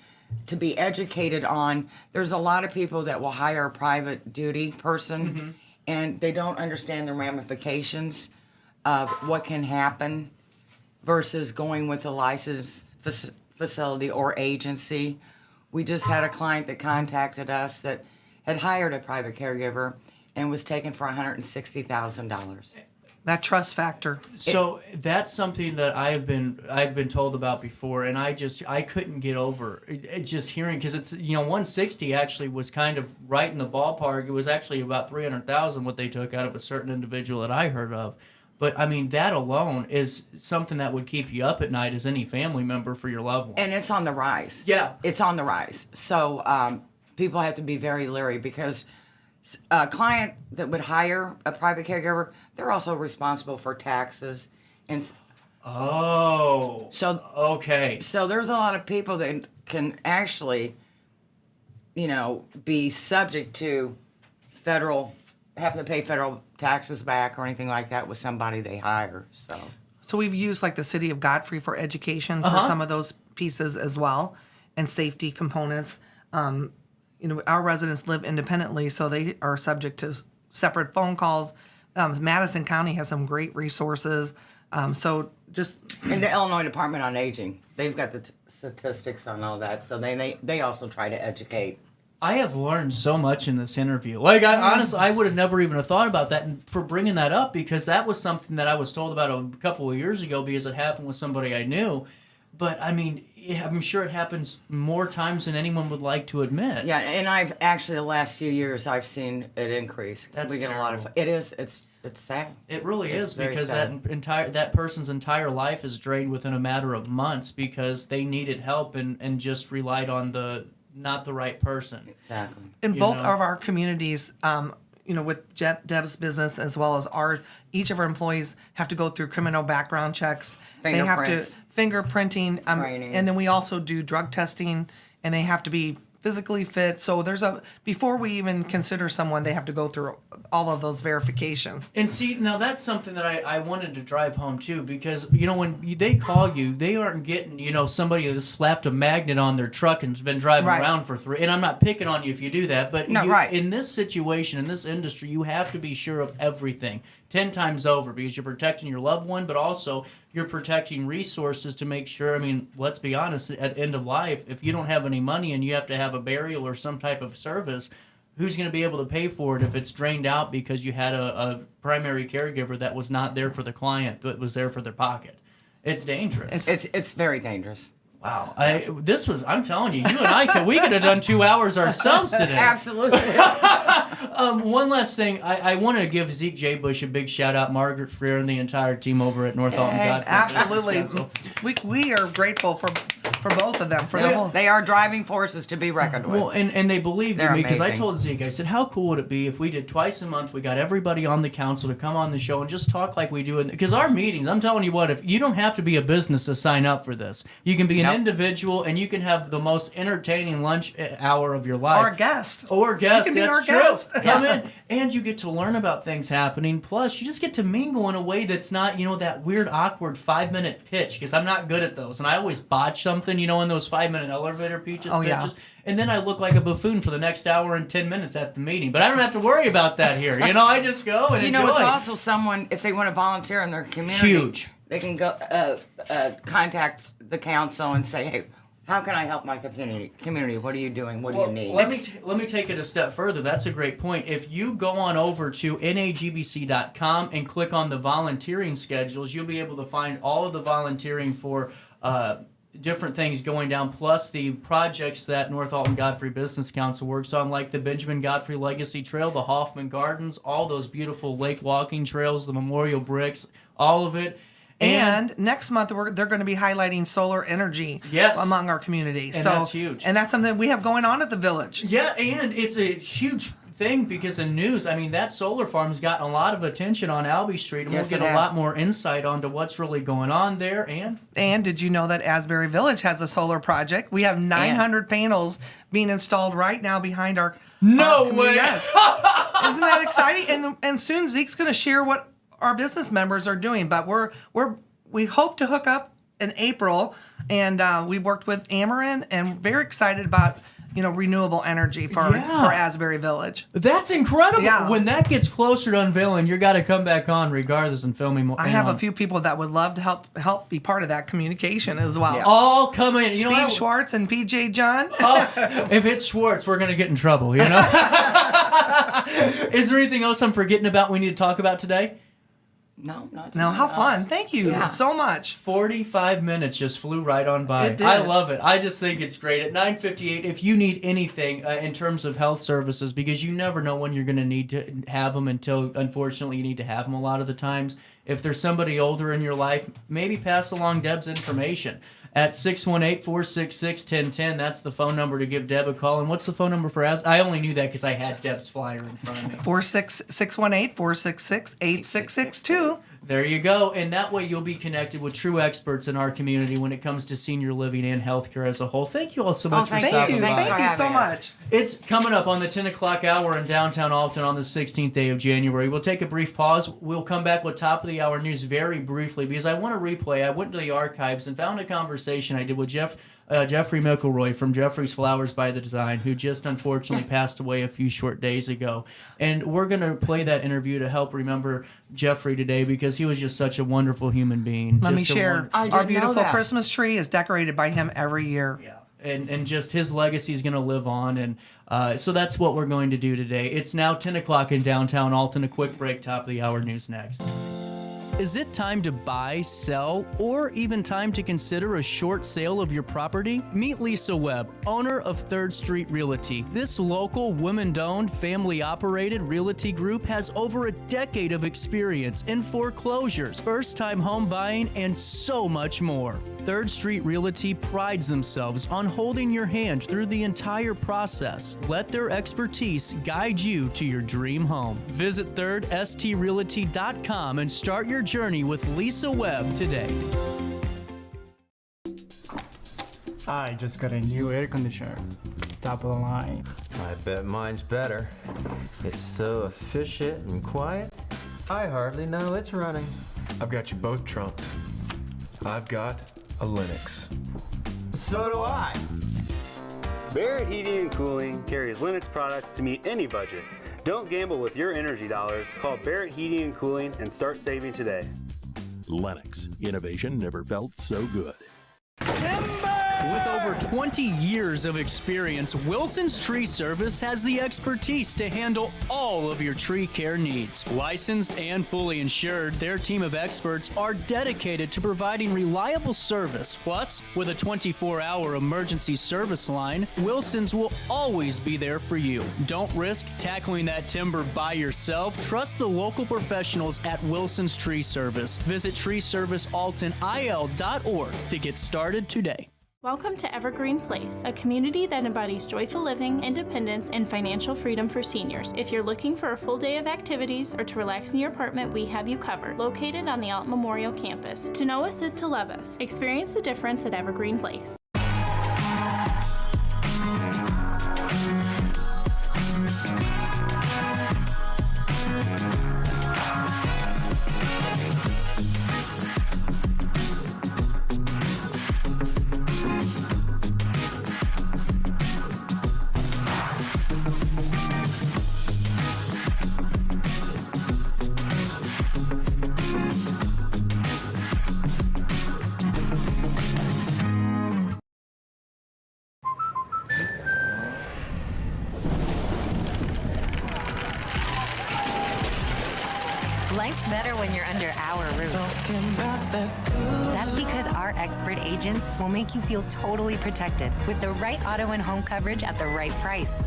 to be educated on. There's a lot of people that will hire a private duty person and they don't understand the ramifications of what can happen versus going with a licensed facility or agency. We just had a client that contacted us that had hired a private caregiver and was taken for $160,000. That trust factor. So that's something that I've been told about before, and I couldn't get over just hearing because it's 160 actually was kind of right in the ballpark. It was actually about 300,000 what they took out of a certain individual that I heard of. But I mean that alone is something that would keep you up at night as any family member for your loved one. And it's on the rise. Yeah, it's on the rise. So people have to be very leery because a client that would hire a private caregiver, they're also responsible for taxes and okay. So there's a lot of people that can actually be subject to having to pay federal taxes back or anything like that with somebody they hire. So we've used the city of Godfrey for education for some of those pieces as well and safety components. Our residents live independently, so they are subject to separate phone calls. Madison County has some great resources. And the Illinois Department on Aging, they've got the statistics on all that, so they also try to educate. I have learned so much in this interview. Honestly, I would have never even thought about that and for bringing that up because that was something that I was told about a couple of years ago because it happened with somebody I knew. But, I mean, I'm sure it happens more times than anyone would like to admit. Yeah, and I've actually, the last few years, I've seen it increase. That's terrible. A lot of it's sad. It really is because sad. that person's entire life is drained within a matter of months because they needed help and just relied on the not the right person. Exactly. In You both know? of our communities, with Deb's business as well as ours, each of our employees have to go through criminal background checks. They have to fingerprinting, Training. and then we also do drug testing, and they have to be physically fit. So before we even consider someone, they have to go through all of those verifications. And see, now that's something that I wanted to drive home too, because, when they call you, they aren't getting, somebody that slapped a magnet on their truck and's been driving Right. around for 3, and I'm not picking on you if you do that, but No, right. in this situation, in this industry, you have to be sure of everything 10 times over, because you're protecting your loved one, but also you're protecting resources to make sure, let's be honest, at the end of life, if you don't have any money and you have to have a burial or some type of service, who's going to be able to pay for it if it's drained out because you had a primary caregiver that was not there for the client, that was there for their pocket? It's dangerous. It's very dangerous. Wow. I'm telling you, you and I, we could have done 2 hours ourselves today. Absolutely. One last thing, I want to give Zeke J. Bush a big shout out, Margaret Freer, and the entire team over at North-Alton Godfrey. Absolutely. We are grateful for both of them. They are driving forces to be reckoned with. Well, and they believed in They're me, because I amazing. told Zeke, I said, how cool would it be if we did twice a month, we got everybody on the council to come on the show and just talk like we do. Because our meetings, I'm telling you what, if you don't have to be a business to sign up for this. You can be an individual, and you can have the most entertaining lunch hour of your life. Or a guest. Or a guest, You can be that's our true. guest. Come in, and you get to learn about things happening. Plus, you just get to mingle in a way that's not, that weird, awkward 5-minute pitch, because I'm not good at those. And I always botch something, in those 5-minute elevator pitches. Oh, yeah. And then I look like a buffoon for the next hour and 10 minutes at the meeting. But I don't have to worry about that here. I just go and enjoy. It's also someone, if they want to volunteer in their community, Huge. They can go contact the council and say, hey, how can I help my community? What are you doing? What do you need? Let me take it a step further. That's a great point. If you go on over to NAGBC.com and click on the volunteering schedules, you'll be able to find all of the volunteering for different things going down, plus the projects that North-Alton Godfrey Business Council works on, like the Benjamin Godfrey Legacy Trail, the Hoffman Gardens, all those beautiful lake walking trails, the memorial bricks, all of it. And next month, they're going to be highlighting solar energy among our community. And that's huge. And that's something we have going on at the village. Yeah, and it's a huge thing because the news, that solar farm's gotten a lot of attention on Albee Street, and Yes, we'll get it a has. lot more insight onto what's really going on there. And did you know that Asbury Village has a solar project? We have 900 panels being installed right now behind our No our way! Yes. Isn't that exciting? And soon Zeke's going to share what our business members are doing. But we hope to hook up in April, and we worked with Ameren, and very excited about renewable energy for Asbury Village. That's incredible. Yeah. When that gets closer to unveiling, you got to come back on regardless and film me more. I have a few people that would love to help be part of that communication as well. Yeah. All come in. Steve Schwartz and PJ John. If it's Schwartz, we're going to get in trouble, Is there anything else I'm forgetting about we need to talk about today? No, not No, how fun. Thank you so much. 45 minutes just flew right on by. It did. I love it. I just think it's great. At 9:58, if you need anything in terms of health services, because you never know when you're going to need to have them until, unfortunately, you need to have them a lot of the times. If there's somebody older in your life, maybe pass along Deb's information. At 618-466-1010, that's the phone number to give Deb a call. And what's the phone number for I only knew that because I had Deb's flyer in front of me. 618-466-8662. There you go. And that way you'll be connected with true experts in our community when it comes to senior living and healthcare as a whole. Thank you all so much for stopping by. Thank you so much. It's coming up on the 10 o'clock hour in downtown Alton on the 16th day of January. We'll take a brief pause. We'll come back with top of the hour news very briefly because I want to replay. I went to the archives and found a conversation I did with Jeffrey McElroy from Jeffrey's Flowers by the Design, who just unfortunately passed away a few short days ago. And we're going to play that interview to help remember Jeffrey today because he was just such a wonderful human being. Let me share. Our beautiful Christmas tree is decorated by him every year. Yeah. And just his legacy is going to live on. And so that's what we're going to do today. It's now 10 o'clock in downtown Alton. A quick break, top of the hour news next. Is it time to buy, sell, or even time to consider a short sale of your property? Meet Lisa Webb, owner of 3rd Street Realty. This local, women-owned, family-operated realty group has over a decade of experience in foreclosures, first-time home buying, and so much more. 3rd Street Realty prides themselves on holding your hand through the entire process. Let their expertise guide you to your dream home. Visit 3rdstrealty.com and start your journey with Lisa Webb today. I just got a new air conditioner. Top of the line. I bet mine's better. It's so efficient and quiet, I hardly know it's running. I've got you both trunked. I've got a Linux. So do I. Barrett Heating and Cooling carries Linux products to meet any budget. Don't gamble with your energy dollars. Call Barrett Heating and Cooling and start saving today. Lennox. Innovation never felt so good. With over 20 years of experience, Wilson's Tree Service has the expertise to handle all of your tree care needs. Licensed and fully insured, their team of experts are dedicated to providing reliable service. Plus, with a 24-hour emergency service line, Wilson's will always be there for you. Don't risk tackling that timber by yourself. Trust the local professionals at Wilson's Tree Service. Visit treeservicealtonil.org to get started today. Welcome to Evergreen Place, a community that embodies joyful living, independence, and financial freedom for seniors. If you're looking for a full day of activities or to relax in your apartment, we have you covered. Located on the Alton Memorial Campus. To know us is to love us. Experience the difference at Evergreen Place. Life's better when you're under our roof. That's because our expert agents will make you feel totally protected with the right auto and home coverage at the right price.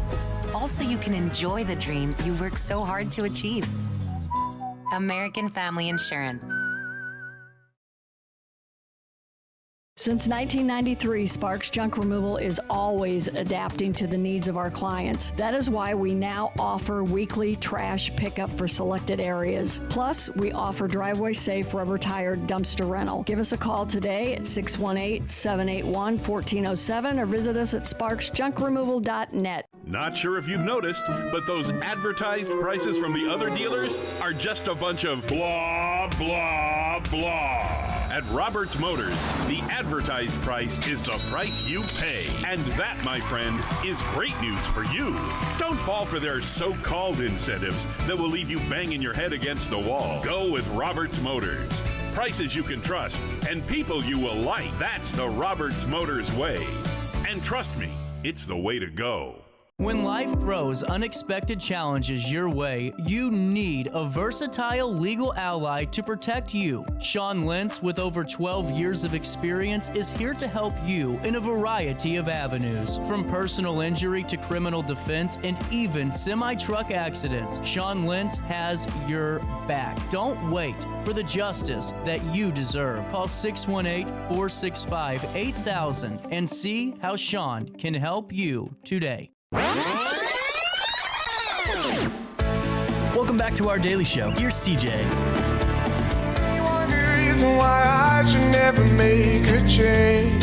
Also, you can enjoy the dreams you've worked so hard to achieve. American Family Insurance. Since 1993, Sparks Junk Removal is always adapting to the needs of our clients. That is why we now offer weekly trash pickup for selected areas. Plus, we offer driveway-safe rubber-tired dumpster rental. Give us a call today at 618-781-1407 or visit us at sparksjunkremoval.net. Not sure if you've noticed, but those advertised prices from the other dealers are just a bunch of blah, blah, blah. At Roberts Motors, the advertised price is the price you pay. And that, my friend, is great news for you. Don't fall for their so-called incentives that will leave you banging your head against the wall. Go with Roberts Motors. Prices you can trust and people you will like. That's the Roberts Motors way. And trust me, it's the way to go. When life throws unexpected challenges your way, you need a versatile legal ally to protect you. Sean Lentz, with over 12 years of experience, is here to help you in a variety of avenues. From personal injury to criminal defense and even semi-truck accidents, Sean Lentz has your back. Don't wait for the justice that you deserve. Call 618-465-8000 and see how Sean can help you today. Welcome back to our daily show. Here's CJ. One good reason why I should never make a change.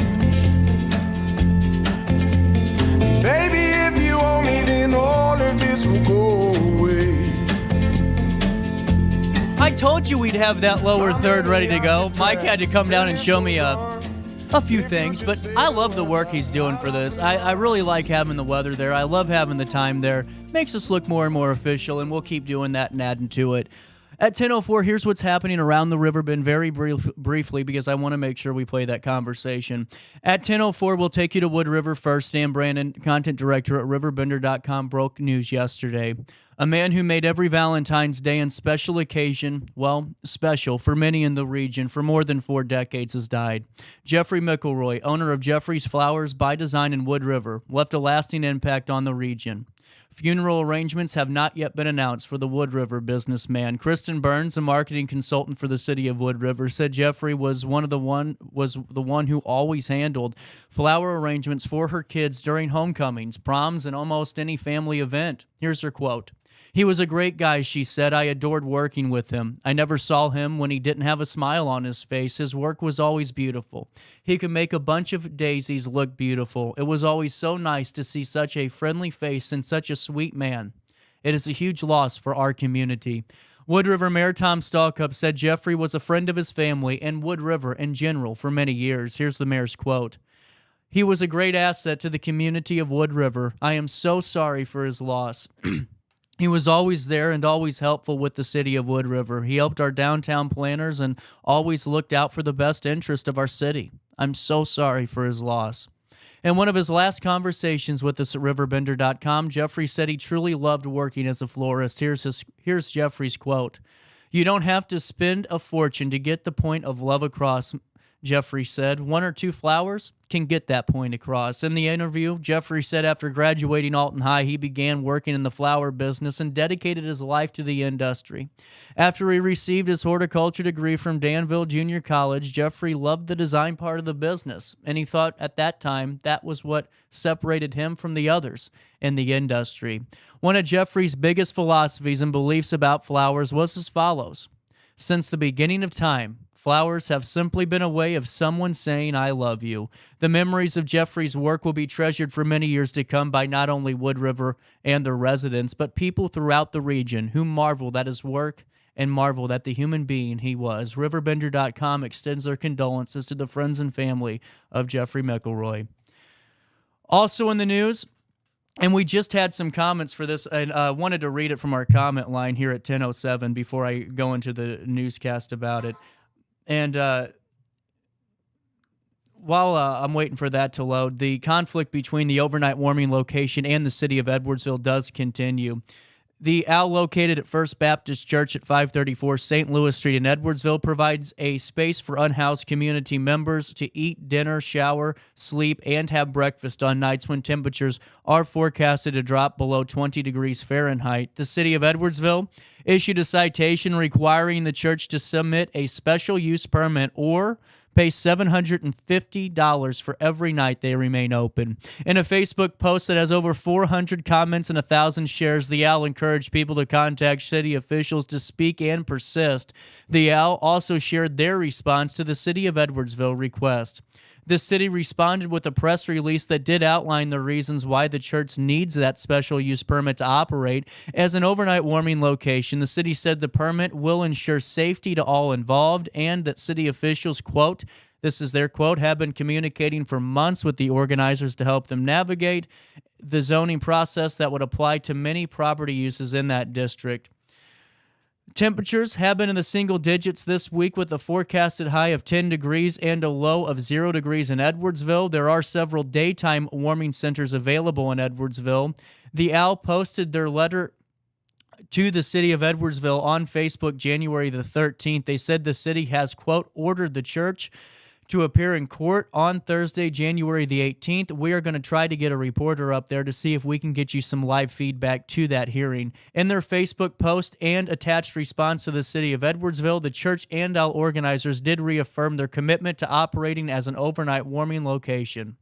Baby, if you owe me, then all of this will go away. I told you we'd have that lower third ready to go. Mike had to come down and show me a few things, but I love the work he's doing for this. I really like having the weather there. I love having the time there. Makes us look more and more official, and we'll keep doing that and adding to it. At 10:04, here's what's happening around the Riverbend very briefly because I want to make sure we play that conversation. At 10:04, we'll take you to Wood River first. Stan Brandon, content director at RiverBender.com, broke news yesterday. A man who made every Valentine's Day and special occasion, well, special for many in the region for more than 4 decades, has died. Jeffrey McElroy, owner of Jeffrey's Flowers by Design in Wood River, left a lasting impact on the region. Funeral arrangements have not yet been announced for the Wood River businessman. Kristen Burns, a marketing consultant for the city of Wood River, said Jeffrey was the one who always handled flower arrangements for her kids during homecomings, proms, and almost any family event. Here's her quote. He was a great guy, she said. I adored working with him. I never saw him when he didn't have a smile on his face. His work was always beautiful. He could make a bunch of daisies look beautiful. It was always so nice to see such a friendly face and such a sweet man. It is a huge loss for our community. Wood River Mayor Tom Stalcup said Jeffrey was a friend of his family and Wood River in general for many years. Here's the mayor's quote. He was a great asset to the community of Wood River. I am so sorry for his loss. He was always there and always helpful with the city of Wood River. He helped our downtown planners and always looked out for the best interest of our city. I'm so sorry for his loss. In one of his last conversations with us at RiverBender.com, Jeffrey said he truly loved working as a florist. Here's Jeffrey's quote. You don't have to spend a fortune to get the point of love across, Jeffrey said. 1 or 2 flowers can get that point across. In the interview, Jeffrey said after graduating Alton High, he began working in the flower business and dedicated his life to the industry. After he received his horticulture degree from Danville Junior College, Jeffrey loved the design part of the business, and he thought at that time that was what separated him from the others in the industry. One of Jeffrey's biggest philosophies and beliefs about flowers was as follows. Since the beginning of time, flowers have simply been a way of someone saying, I love you. The memories of Jeffrey's work will be treasured for many years to come by not only Wood River and their residents, but people throughout the region who marveled at his work and marveled at the human being he was. RiverBender.com extends their condolences to the friends and family of Jeffrey McElroy. Also in the news, and we just had some comments for this, and wanted to read it from our comment line here at 10:07 before I go into the newscast about it. And while I'm waiting for that to load, the conflict between the overnight warming location and the city of Edwardsville does continue. The Owl, located at First Baptist Church at 534 St. Louis Street in Edwardsville, provides a space for unhoused community members to eat dinner, shower, sleep, and have breakfast on nights when temperatures are forecasted to drop below 20 degrees Fahrenheit. The city of Edwardsville issued a citation requiring the church to submit a special use permit or pay $750 for every night they remain open. In a Facebook post that has over 400 comments and 1,000 shares, the Owl encouraged people to contact city officials to speak and persist. The Owl also shared their response to the city of Edwardsville request. The city responded with a press release that did outline the reasons why the church needs that special use permit to operate as an overnight warming location. The city said the permit will ensure safety to all involved and that city officials, quote, this is their quote, have been communicating for months with the organizers to help them navigate the zoning process that would apply to many property uses in that district. Temperatures have been in the single digits this week with a forecasted high of 10 degrees and a low of 0 degrees in Edwardsville. There are several daytime warming centers available in Edwardsville. The Owl posted their letter to the city of Edwardsville on Facebook January the 13th. They said the city has, quote, ordered the church to appear in court on Thursday, January the 18th. We are going to try to get a reporter up there to see if we can get you some live feedback to that hearing. In their Facebook post and attached response to the city of Edwardsville, the church and Owl organizers did reaffirm their commitment to operating as an overnight warming location.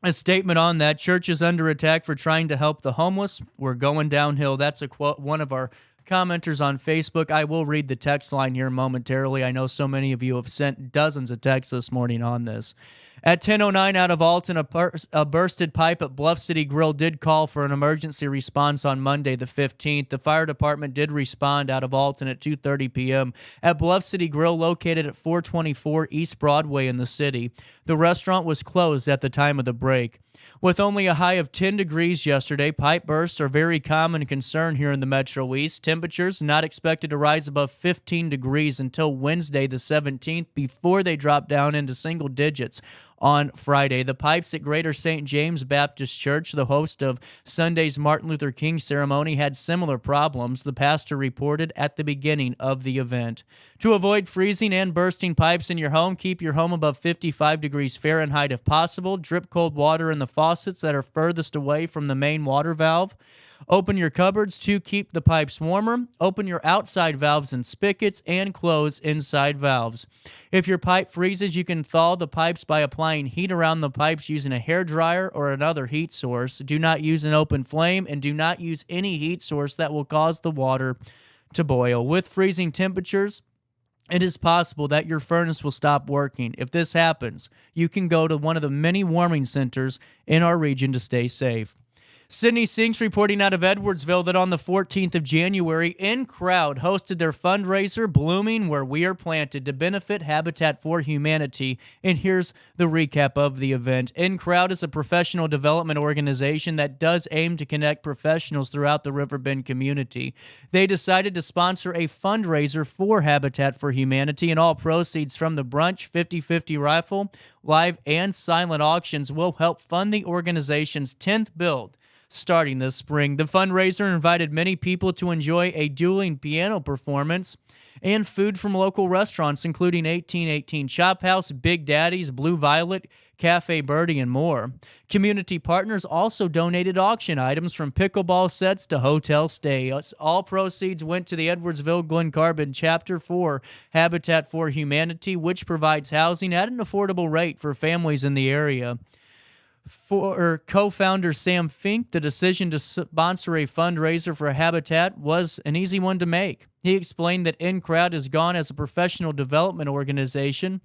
A statement on that, church is under attack for trying to help the homeless. We're going downhill. That's a quote, one of our commenters on Facebook. I will read the text line here momentarily. I know so many of you have sent dozens of texts this morning on this. At 10:09 out of Alton, a bursted pipe at Bluff City Grill did call for an emergency response on Monday the 15th. The fire department did respond out of Alton at 2:30 p.m. at Bluff City Grill, located at 424 East Broadway in the city. The restaurant was closed at the time of the break. With only a high of 10 degrees yesterday, pipe bursts are very common concern here in the Metro East. Temperatures not expected to rise above 15 degrees until Wednesday the 17th before they drop down into single digits on Friday. The pipes at Greater St. James Baptist Church, the host of Sunday's Martin Luther King ceremony, had similar problems, the pastor reported at the beginning of the event. To avoid freezing and bursting pipes in your home, keep your home above 55 degrees Fahrenheit if possible. Drip cold water in the faucets that are furthest away from the main water valve. Open your cupboards to keep the pipes warmer. Open your outside valves and spigots and close inside valves. If your pipe freezes, you can thaw the pipes by applying heat around the pipes using a hairdryer or another heat source. Do not use an open flame and do not use any heat source that will cause the water to boil. With freezing temperatures, it is possible that your furnace will stop working. If this happens, you can go to one of the many warming centers in our region to stay safe. Syndey Sinks reporting out of Edwardsville that on the 14th of January, In Crowd hosted their fundraiser, Blooming Where We Are Planted, to benefit Habitat for Humanity. And here's the recap of the event. In Crowd is a professional development organization that does aim to connect professionals throughout the Riverbend community. They decided to sponsor a fundraiser for Habitat for Humanity, and all proceeds from the brunch, 50/50 rifle, live and silent auctions will help fund the organization's 10th build starting this spring. The fundraiser invited many people to enjoy a dueling piano performance and food from local restaurants, including 1818 Chop House, Big Daddy's, Blue Violet, Cafe Birdie, and more. Community partners also donated auction items from pickleball sets to hotel stays. All proceeds went to the Edwardsville Glen Carbon Chapter for Habitat for Humanity, which provides housing at an affordable rate for families in the area. For co-founder Sam Fink, the decision to sponsor a fundraiser for Habitat was an easy one to make. He explained that In Crowd has gone as a professional development organization,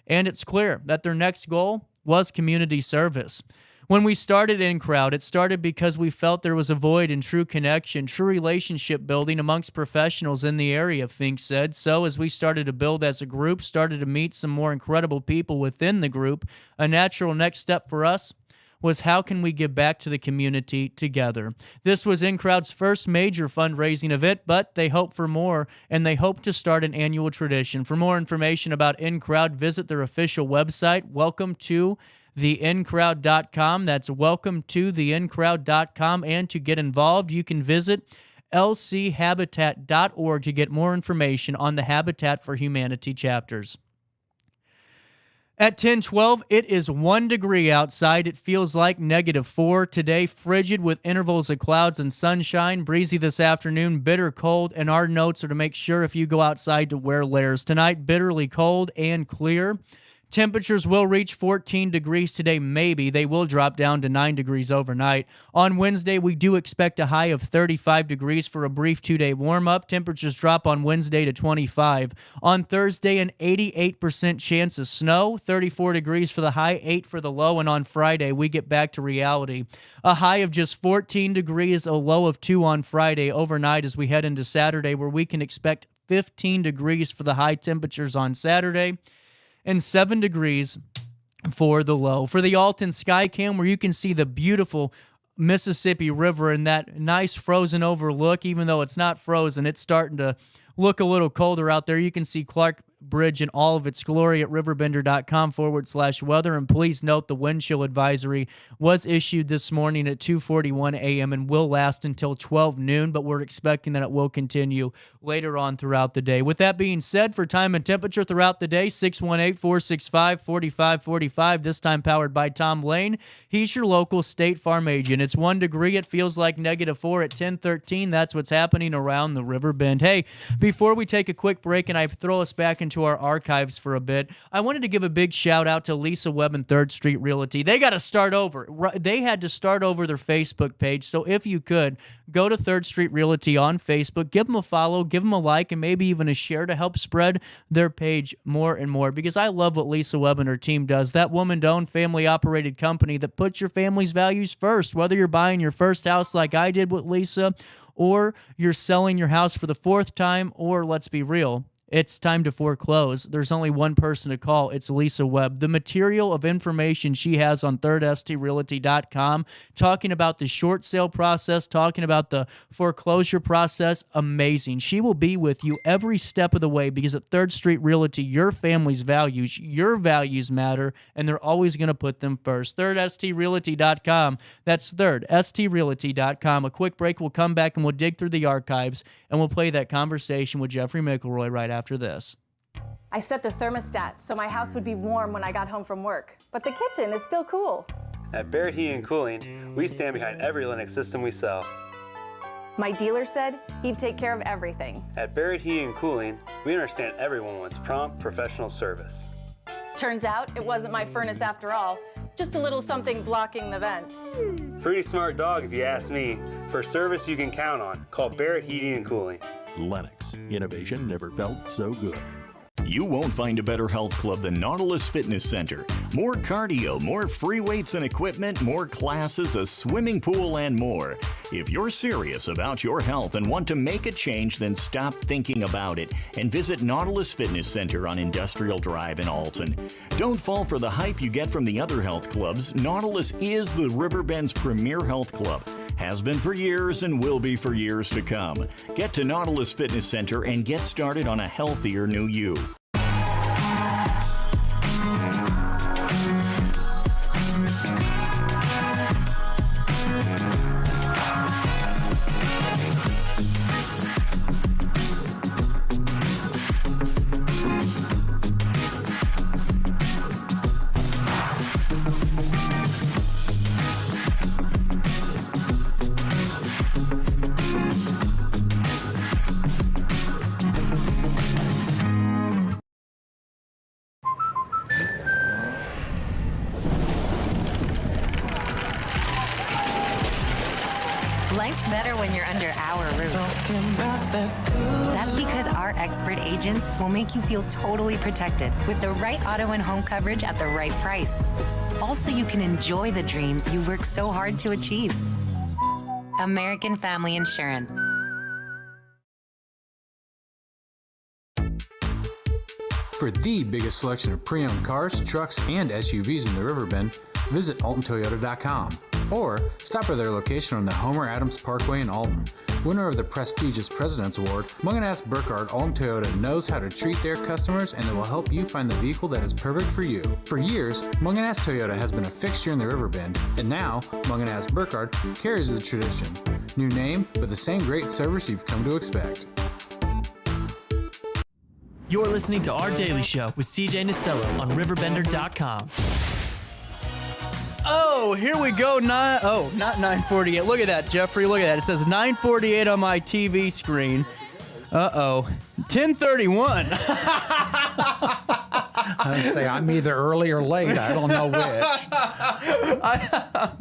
and it's clear that their next goal was community service. When we started In Crowd, it started because we felt there was a void in true connection, true relationship building amongst professionals in the area, Fink said. So as we started to build as a group, started to meet some more incredible people within the group, a natural next step for us was how can we give back to the community together. This was In Crowd's first major fundraising event, but they hope for more, and they hope to start an annual tradition. For more information about In Crowd, visit their official website, welcometotheincrowd.com. That's welcometotheincrowd.com. And to get involved, you can visit lchabitat.org to get more information on the Habitat for Humanity chapters. At 10:12, it is 1 degree outside. It feels like -4 today. Frigid with intervals of clouds and sunshine. Breezy this afternoon. Bitter cold. And our notes are to make sure if you go outside to wear layers. Tonight, bitterly cold and clear. Temperatures will reach 14 degrees today, maybe. They will drop down to 9 degrees overnight. On Wednesday, we do expect a high of 35 degrees for a brief 2-day warm-up. Temperatures drop on Wednesday to 25. On Thursday, an 88% chance of snow, 34 degrees for the high, 8 for the low. And on Friday, we get back to reality. A high of just 14 degrees, a low of 2 on Friday overnight as we head into Saturday, where we can expect 15 degrees for the high temperatures on Saturday, and 7 degrees for the low. For the Alton Skycam, where you can see the beautiful Mississippi River and that nice frozen over look, even though it's not frozen, it's starting to look a little colder out there. You can see Clark Bridge in all of its glory at RiverBender.com/weather. And please note the wind chill advisory was issued this morning at 2:41 a.m. and will last until 12 noon, but we're expecting that it will continue later on throughout the day. With that being said, for time and temperature throughout the day, 618-465-4545, this time powered by Tom Lane. He's your local State Farm agent. It's 1 degree. It feels like -4 at 10:13. That's what's happening around the Riverbend. Hey, before we take a quick break and I throw us back into our archives for a bit, I wanted to give a big shout out to Lisa Webb and 3rd Street Realty. They got to start over. They had to start over their Facebook page. So if you could, go to 3rd Street Realty on Facebook, give them a follow, give them a like, and maybe even a share to help spread their page more and more, because I love what Lisa Webb and her team does. That woman-owned, family-operated company that puts your family's values first, whether you're buying your first house like I did with Lisa, or you're selling your house for the 4th time, or let's be real, It's time to foreclose. There's only one person to call. It's Lisa Webb. The material of information she has on thirdstrealty.com, talking about the short sale process, talking about the foreclosure process, amazing. She will be with you every step of the way because at Third Street Realty, your family's values, your values matter, and they're always going to put them first. thirdstrealty.com. That's thirdstrealty.com. A quick break. We'll come back and we'll dig through the archives, and we'll play that conversation with Jeffrey McElroy right after this. I set the thermostat so my house would be warm when I got home from work, but the kitchen is still cool. At Barrett Heating and Cooling, we stand behind every Lennox system we sell. My dealer said he'd take care of everything. At Barrett Heating and Cooling, we understand everyone wants prompt, professional service. Turns out it wasn't my furnace after all, just a little something blocking the vent. Pretty smart dog if you ask me. For service you can count on, call Barrett Heating and Cooling. Lennox. Innovation never felt so good. You won't find a better health club than Nautilus Fitness Center. More cardio, more free weights and equipment, more classes, a swimming pool, and more. If you're serious about your health and want to make a change, then stop thinking about it and visit Nautilus Fitness Center on Industrial Drive in Alton. Don't fall for the hype you get from the other health clubs. Nautilus is the Riverbend's premier health club. Has been for years and will be for years to come. Get to Nautilus Fitness Center and get started on a healthier new you. Life's better when you're under our roof. That's because our expert agents will make you feel totally protected with the right auto and home coverage at the right price. Also, you can enjoy the dreams you worked so hard to achieve. American Family Insurance. For the biggest selection of pre-owned cars, trucks, and SUVs in the Riverbend, visit AltonToyota.com or stop by their location on the Homer Adams Parkway in Alton. Winner of the prestigious President's Award, Munganast Burkhardt Alton Toyota knows how to treat their customers, and they will help you find the vehicle that is perfect for you. For years, Munganast Toyota has been a fixture in the Riverbend, and now Munganast Burkhardt carries the tradition. New name, but the same great service you've come to expect. You're listening to Our Daily Show with CJ Nasello on RiverBender.com. Oh, here we go. Not 9:48. Look at that, Jeffrey. Look at that. It says 9:48 on my TV screen. 10:31. I say I'm either early or late. I don't know which.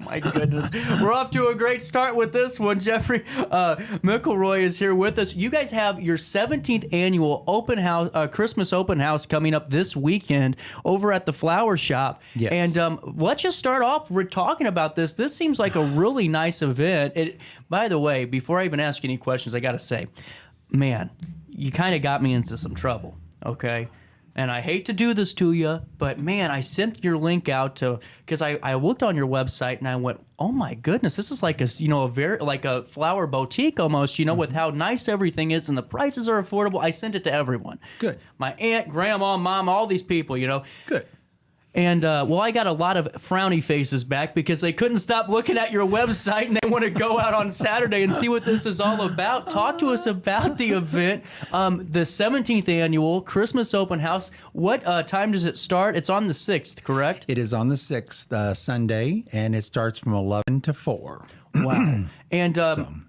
My goodness. We're off to a great start with this one. Jeffrey McElroy is here with us. You guys have your 17th annual open house, Christmas open house coming up this weekend over at the Flower Shop. Yes. And let's just start off. We're talking about this. This seems like a really nice event. By the way, before I even ask any questions, I got to say, man, you kind of got me into some trouble, okay? And I hate to do this to you, but man, I sent your link out because I looked on your website and I went, oh my goodness, this is like a flower boutique almost, with how nice everything is and the prices are affordable. I sent it to everyone. Good. My aunt, grandma, mom, all these people, Good. And, I got a lot of frowny faces back because they couldn't stop looking at your website and they want to go out on Saturday and see what this is all about. Talk to us about the event, the 17th annual Christmas open house. What time does it start? It's on the 6th, correct? It is on the 6th, Sunday, and it starts from 11 to 4. Wow. And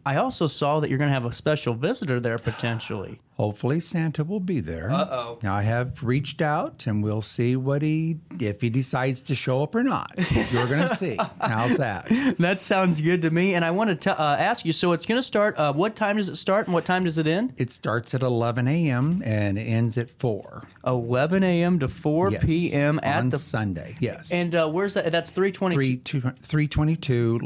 I also saw that you're going to have a special visitor there potentially. Hopefully Santa will be there. Uh-oh. I have reached out, and we'll see if he decides to show up or not. You're going to see. How's that? That sounds good to me. And I want to ask you, so it's going to start, what time does it start and what time does it end? It starts at 11 a.m. and ends at 4. 11 a.m. to 4 p.m. on Sunday, yes. And where's that? That's 322? 322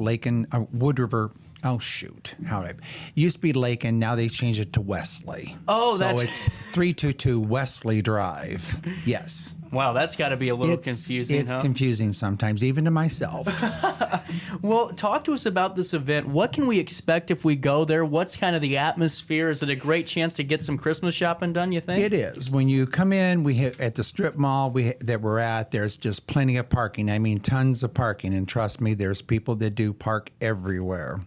Wood River Oh, shoot. It used to be Lakin, now they changed it to Wesley. Oh, so it's 322 Wesley Drive. Yes. Wow, that's got to be a little confusing, It's confusing sometimes, even to myself. Well, talk to us about this event. What can we expect if we go there? What's kind of the atmosphere? Is it a great chance to get some Christmas shopping done, you think? It is. When you come in, at the strip mall that we're at, there's just plenty of parking. I mean, tons of parking. And trust me, there's people that do park everywhere.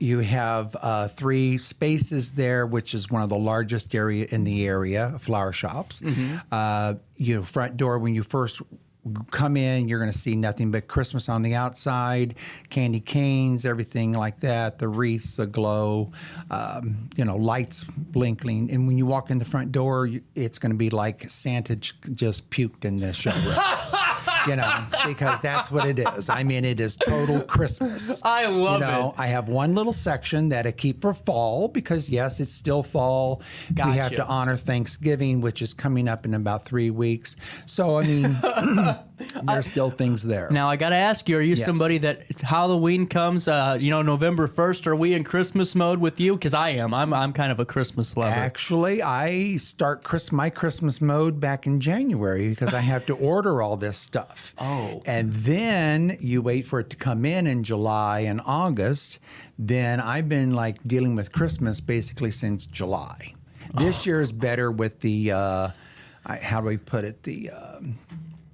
You have 3 spaces there, which is one of the largest area in the area, flower shops. Front door, when you first come in, you're going to see nothing but Christmas on the outside, candy canes, everything like that, the wreaths aglow, lights blinking. And when you walk in the front door, it's going to be like Santa just puked in the showroom. Because that's what it is. I mean, it is total Christmas. I love it. I have one little section that I keep for fall because, yes, it's still fall. Gotcha. We have to honor Thanksgiving, which is coming up in about 3 weeks. So, I mean, there's still things there. Now, I got to ask you, are you somebody that Halloween comes, November 1st, are we in Christmas mode with you? Because I am. I'm kind of a Christmas lover. Actually, I start my Christmas mode back in January because I have to order all this stuff. Oh. And then you wait for it to come in July and August. Then I've been dealing with Christmas basically since July. This year is better with the, how do we put it, the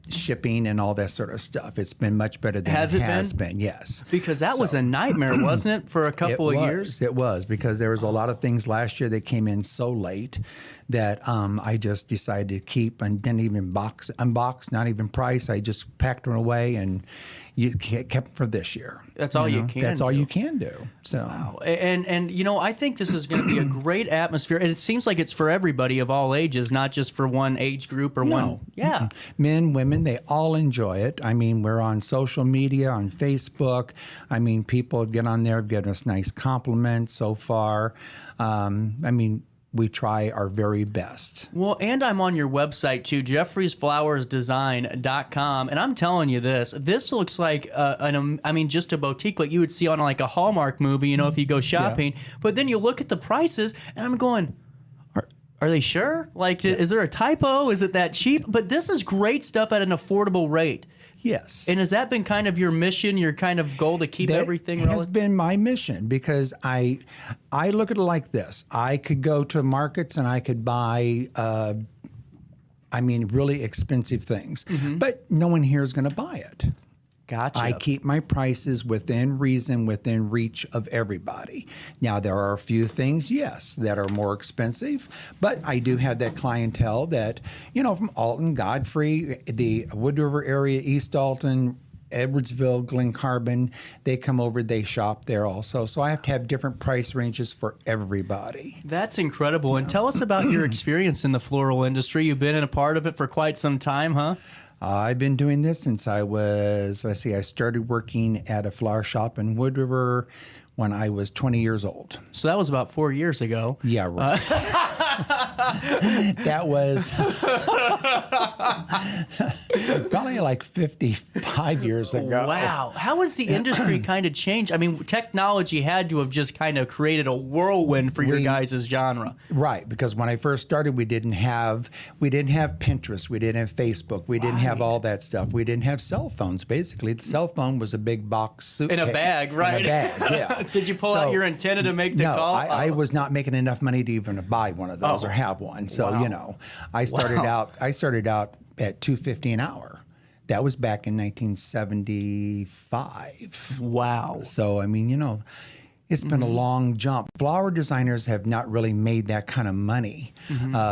shipping and all that sort of stuff. It's been much better than it has been. Yes. Because that was a nightmare, wasn't it, for a couple of years? It was, because there was a lot of things last year that came in so late that I just decided to keep and didn't even unbox, not even price. I just packed them away and you kept them for this year. That's all you can do. That's all you can do. So. Wow. And I think this is going to be a great atmosphere. And it seems like it's for everybody of all ages, not just for one age group or one. Yeah. Men, women, they all enjoy it. I mean, we're on social media, on Facebook. I mean, people get on there, give us nice compliments so far. We try our very best. Well, and I'm on your website too, jeffriesflowersdesign.com, and I'm telling you this looks like just a boutique like you would see on like a Hallmark movie, if you go shopping. Yeah. But then you look at the prices, and I'm going, are they sure? Is there a typo? Is it that cheap? But this is great stuff at an affordable rate. Yes. And has that been kind of your mission, your kind of goal to keep everything relative? It has been my mission because I look at it like this. I could go to markets and I could buy, really expensive things. Mm-hmm. But no one here is going to buy it. Gotcha. I keep my prices within reason, within reach of everybody. Now, there are a few things, yes, that are more expensive, but I do have that clientele that, from Alton, Godfrey, the Wood River area, East Alton, Edwardsville, Glen Carbon, they come over, they shop there also. So I have to have different price ranges for everybody. That's incredible. And tell us about your experience in the floral industry. You've been in a part of it for quite some time, huh? I've been doing this since I started working at a flower shop in Wood River when I was 20 years old. So that was about 4 years ago. Yeah, right. That was probably like 55 years ago. Wow. How has the industry kind of changed? I mean, technology had to have just kind of created a whirlwind for your guys' genre. Right, because when I first started, we didn't have Pinterest, we didn't have Facebook, we didn't have all that stuff. We didn't have cell phones, basically. The cell phone was a big box suitcase. In a bag, right? In a bag, yeah. Did you pull out your antenna to make the call? No, I was not making enough money to even buy one of those or have one. So, I started out at $2.50 an hour. That was back in 1975. Wow. So, it's been a long jump. Flower designers have not really made that kind of money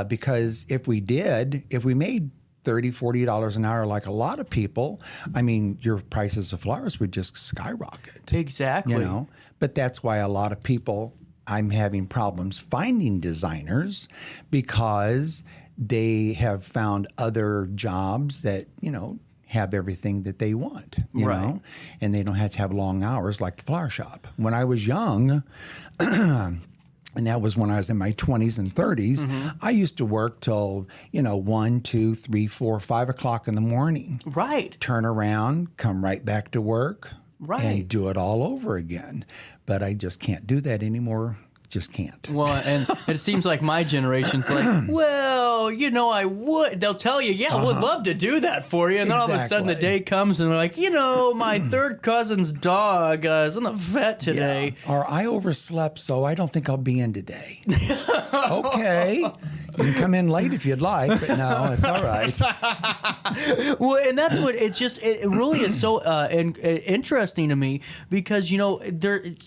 because if we made $30, $40 an hour like a lot of people, your prices of flowers would just skyrocket. Exactly. But that's why a lot of people, I'm having problems finding designers because they have found other jobs that, have everything that they want, you know, and they don't have to have long hours like the flower shop. When I was young, and that was when I was in my 20s and 30s, I used to work till, 1, 2, 3, 4, 5 o'clock in the morning. Right. Turn around, come right back to work. and do it all over again. But I just can't do that anymore. Just can't. Well, and it seems like my generation's like, well, I would. They'll tell you, I would love to do that for you. And then all of a sudden the day comes and they're like, my third cousin's dog is in the vet today. Yeah. Or I overslept, so I don't think I'll be in today. Okay. You can come in late if you'd like, but no, it's all right. Well, and that's what it really is so interesting to me because,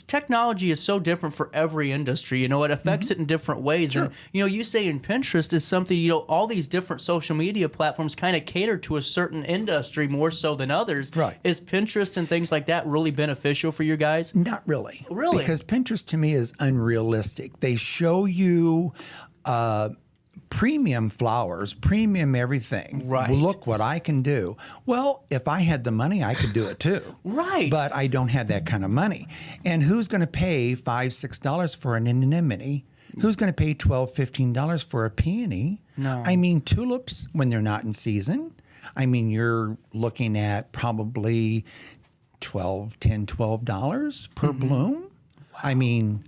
technology is so different for every industry. It affects it in different ways. Sure. And, you say in Pinterest is something, all these different social media platforms kind of cater to a certain industry more so than others. Right. Is Pinterest and things like that really beneficial for you guys? Not really. Really? Because Pinterest to me is unrealistic. They show you premium flowers, premium everything. Right. Look what I can do. Well, if I had the money, I could do it too. Right. But I don't have that kind of money. And who's going to pay $5, $6 for an anemone? Who's going to pay $12, $15 for a peony? No. I mean, tulips, when they're not in season, you're looking at probably $12 per bloom. Wow.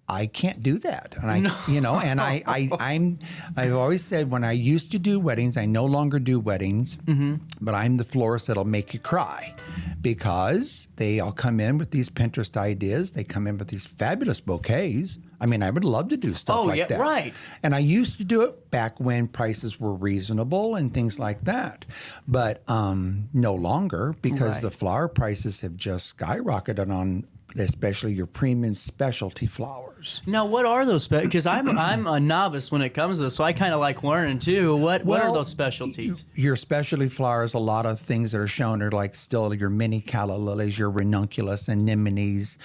I can't do that. And I've always said when I used to do weddings, I no longer do weddings, but I'm the florist that'll make you cry because they all come in with these Pinterest ideas. They come in with these fabulous bouquets. I would love to do stuff like that. Right. And I used to do it back when prices were reasonable and things like that. But no longer because the flower prices have just skyrocketed on especially your premium specialty flowers. Now, what are those? Because I'm a novice when it comes to this, so I kind of like learning too. What are those specialties? Your specialty flowers, a lot of things that are shown are like still your mini calla lilies, your ranunculus, anemones,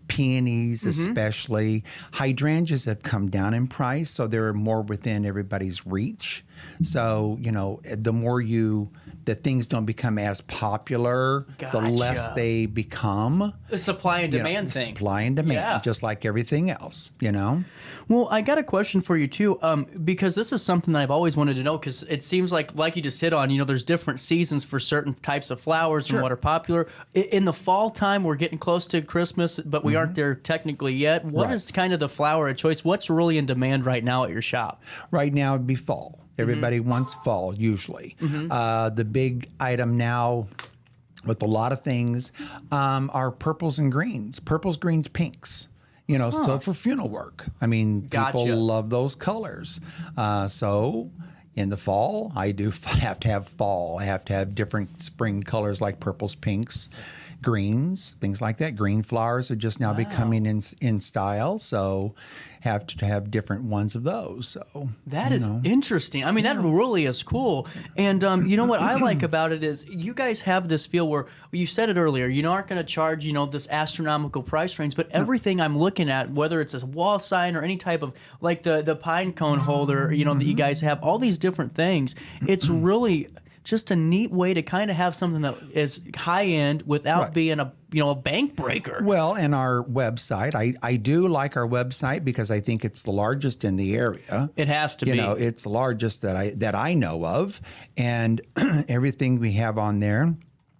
peonies especially. Hydrangeas have come down in price, so they're more within everybody's reach. So, the more the things don't become as popular, the less they become. The supply and demand thing. Supply and demand, just like everything else, Well, I got a question for you, too, because this is something that I've always wanted to know, because it seems like you just hit on, there's different seasons for certain types of flowers and what are popular. In the fall time, we're getting close to Christmas, but we aren't there technically yet. What is kind of the flower of choice? What's really in demand right now at your shop? Right now, it'd be fall. Everybody wants fall, usually. The big item now with a lot of things are purples and greens. Purples, greens, pinks. Still for funeral work. People love those colors. So in the fall, I do have to have fall. I have to have different spring colors like purples, pinks, greens, things like that. Green flowers are just now becoming in style. So have to have different ones of those. So that is interesting. That really is cool. And what I like about it is you guys have this feel where you said it earlier. You aren't going to charge this astronomical price range, but everything I'm looking at, whether it's a wall sign or any type of like the pine cone holder, that you guys have, all these different things. It's really just a neat way to kind of have something that is high end without being a bank breaker. Well, and our website, I do like our website because I think it's the largest in the area. It has to be. It's the largest that I know of, and everything we have on there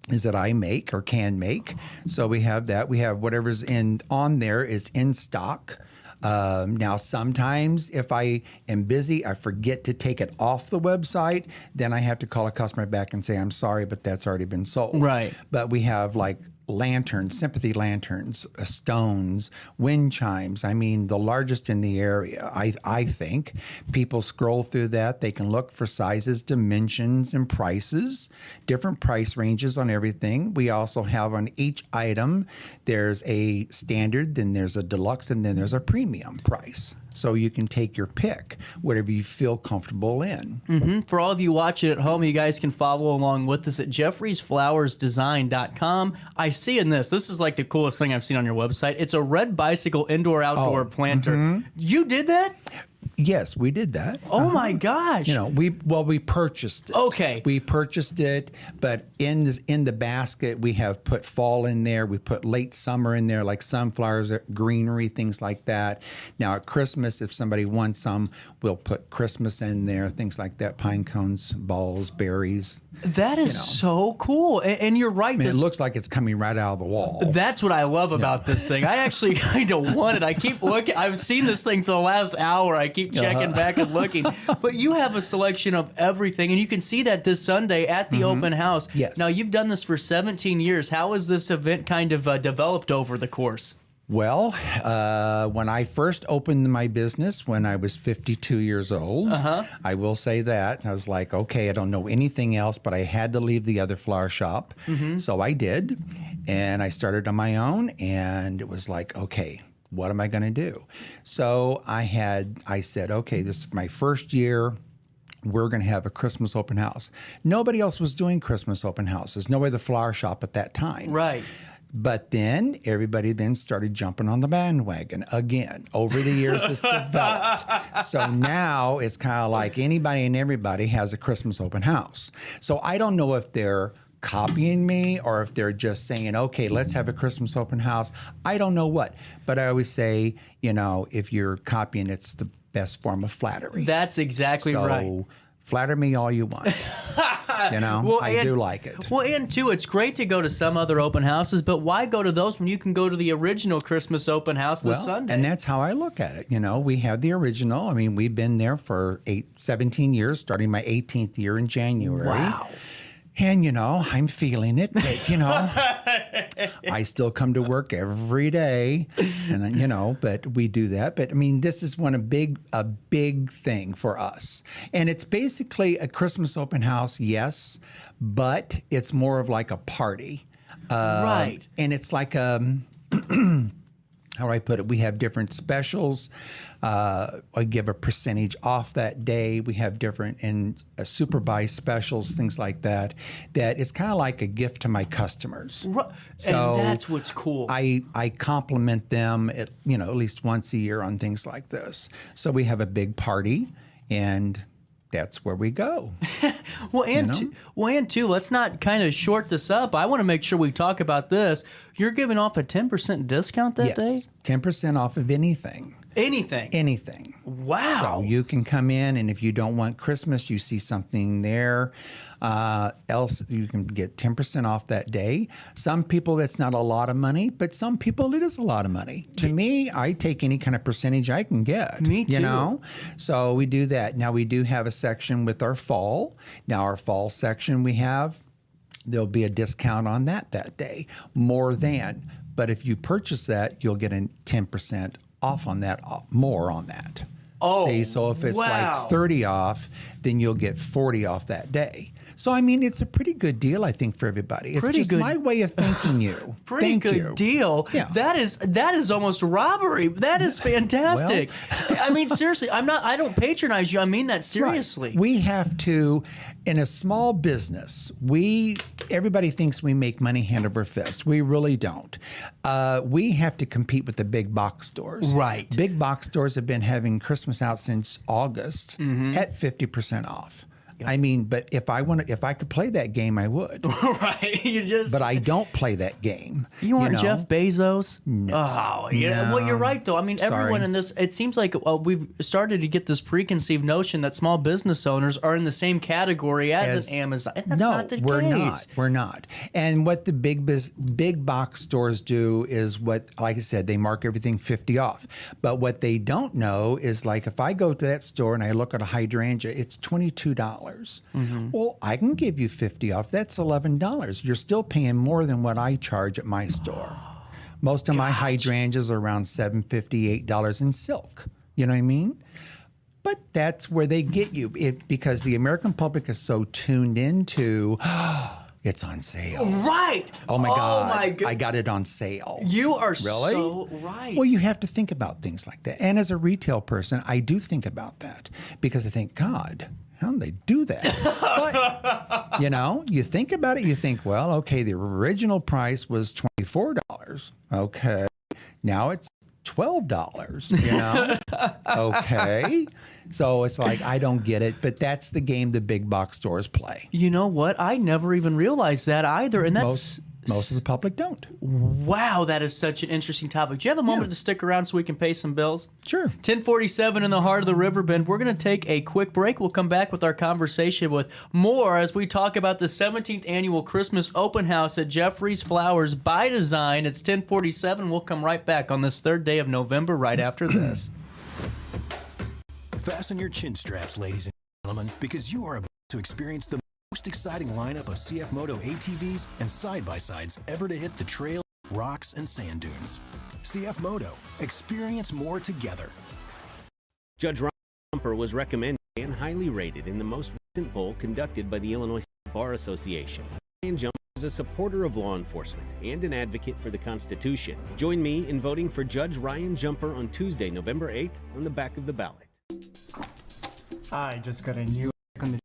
is that I make or can make. So we have that. We have whatever's on there is in stock. Now, sometimes if I am busy, I forget to take it off the website. Then I have to call a customer back and say, I'm sorry, but that's already been sold. Right. But we have like lanterns, sympathy lanterns, stones, wind chimes. The largest in the area, I think. People scroll through that. They can look for sizes, dimensions, and prices, different price ranges on everything. We also have on each item, there's a standard, then there's a deluxe, and then there's a premium price. So you can take your pick, whatever you feel comfortable in. For all of you watching at home, you guys can follow along with us at jeffriesflowersdesign.com. I see in this is like the coolest thing I've seen on your website. It's a red bicycle indoor-outdoor planter. You did that? Yes, we did that. Oh my gosh! You know, we purchased it. Okay. We purchased it, but in the basket we have put fall in there. We put late summer in there, like sunflowers, greenery, things like that. Now at Christmas, if somebody wants some, we'll put Christmas in there, things like that: pine cones, balls, berries. That is so cool, and you're right. I mean, it looks like it's coming right out of the wall. That's what I love about this thing. I actually kind of want it. I keep looking. I've seen this thing for the last hour. I keep checking back and looking. But you have a selection of everything, and you can see that this Sunday at the open house. Yes. Now, you've done this for 17 years. How has this event kind of developed over the course? Well, when I first opened my business when I was 52 years old, I will say that. I was like, okay, I don't know anything else, but I had to leave the other flower shop. So I did, and I started on my own, and it was like, okay, what am I going to do? So I said, okay, this is my first year. We're going to have a Christmas open house. Nobody else was doing Christmas open houses. No other flower shop at that time. Right. But then everybody then started jumping on the bandwagon again. Over the years, it's developed. So now it's kind of like anybody and everybody has a Christmas open house. So I don't know if they're copying me or if they're just saying, okay, let's have a Christmas open house. I don't know what. But I always say, you know, if you're copying, it's the best form of flattery. That's exactly right. So flatter me all you want. You know, I do like it. Well, and too, it's great to go to some other open houses, but why go to those when you can go to the original Christmas open house this Sunday? And that's how I look at it. You know, we have the original. I mean, we've been there for 17 years, starting my 18th year in January. Wow. And, you know, I'm feeling it, but, you know, I still come to work every day, and, you know, but we do that. But, I mean, this is a big thing for us. And it's basically a Christmas open house, yes, but it's more of like a party. Right. And it's like how do I put it? We have different specials. I give a percentage off that day. We have different super buy specials, things like that. That it's kind of like a gift to my customers. Right. So and that's what's cool. I compliment them at least once a year on things like this. So we have a big party, and that's where we go. Well, and too, let's not kind of short this up. I want to make sure we talk about this. You're giving off a 10% discount that day? 10% off of anything. Anything? Wow. So you can come in, and if you don't want Christmas, you see something there else, you can get 10% off that day. Some people, that's not a lot of money, but some people, it is a lot of money. To me, I take any kind of percentage I can get. Me too. You know? So we do that. Now, we do have a section with our fall. Now, our fall section there'll be a discount on that day, more than. But if you purchase that, you'll get a 10% off on that, more on that. Oh, See, so if it's like 30 off, then you'll get 40 off that day. So, I mean, it's a pretty good deal, I think, for everybody. It's just my way of thanking you. Pretty good deal. Yeah. That is almost robbery. That is fantastic. I mean, seriously, I don't patronize you. I mean that seriously. Right. We have to, in a small business, everybody thinks we make money hand over fist. We really don't. We have to compete with the big box stores. Right. Big box stores have been having Christmas out since August at 50% off. I mean, but if I could play that game, I would. Right. But I don't play that game. You aren't Jeff Bezos? No. Oh, yeah. No. Well, you're right, though. I mean, everyone in this, it seems like we've started to get this preconceived notion that small business owners are in the same category as an Amazon. And that's not the case. We're not. And what the big box stores do is like I said, they mark everything 50 off. But what they don't know is, like, if I go to that store and I look at a hydrangea, it's $22. Well, I can give you 50 off. That's $11. You're still paying more than what I charge at my store. Most of my hydrangeas are around $7.50, $8 in silk. You know what I mean? But that's where they get you, because the American public is so tuned into, it's on sale. Right. Oh my God. I got it on sale. You are really? So right. Well, you have to think about things like that. And as a retail person, I do think about that, because I think, God, how do they do that? But, you think about it, you think, well, okay, the original price was $24. Okay. Now it's $12, you know? Okay. So it's like, I don't get it, but that's the game the big box stores play. You know what? I never even realized that either. And that's most of the public don't. Wow, that is such an interesting topic. Do you have a moment to stick around so we can pay some bills? Sure. 1047 in the heart of the Riverbend. We're going to take a quick break. We'll come back with our conversation with more as we talk about the 17th annual Christmas open house at Jeffrey's Flowers by Design. It's 1047. We'll come right back on this third day of November right after this. Fasten your chin straps, ladies and gentlemen, because you are about to experience the most exciting lineup of CF Moto ATVs and side-by-sides ever to hit the trail, rocks, and sand dunes. CF Moto. Experience more together. Judge Ryan Jumper was recommended and highly rated in the most recent poll conducted by the Illinois Bar Association. Ryan Jumper is a supporter of law enforcement and an advocate for the Constitution. Join me in voting for Judge Ryan Jumper on Tuesday, November 8th on the back of the ballot. I just got a new air conditioner.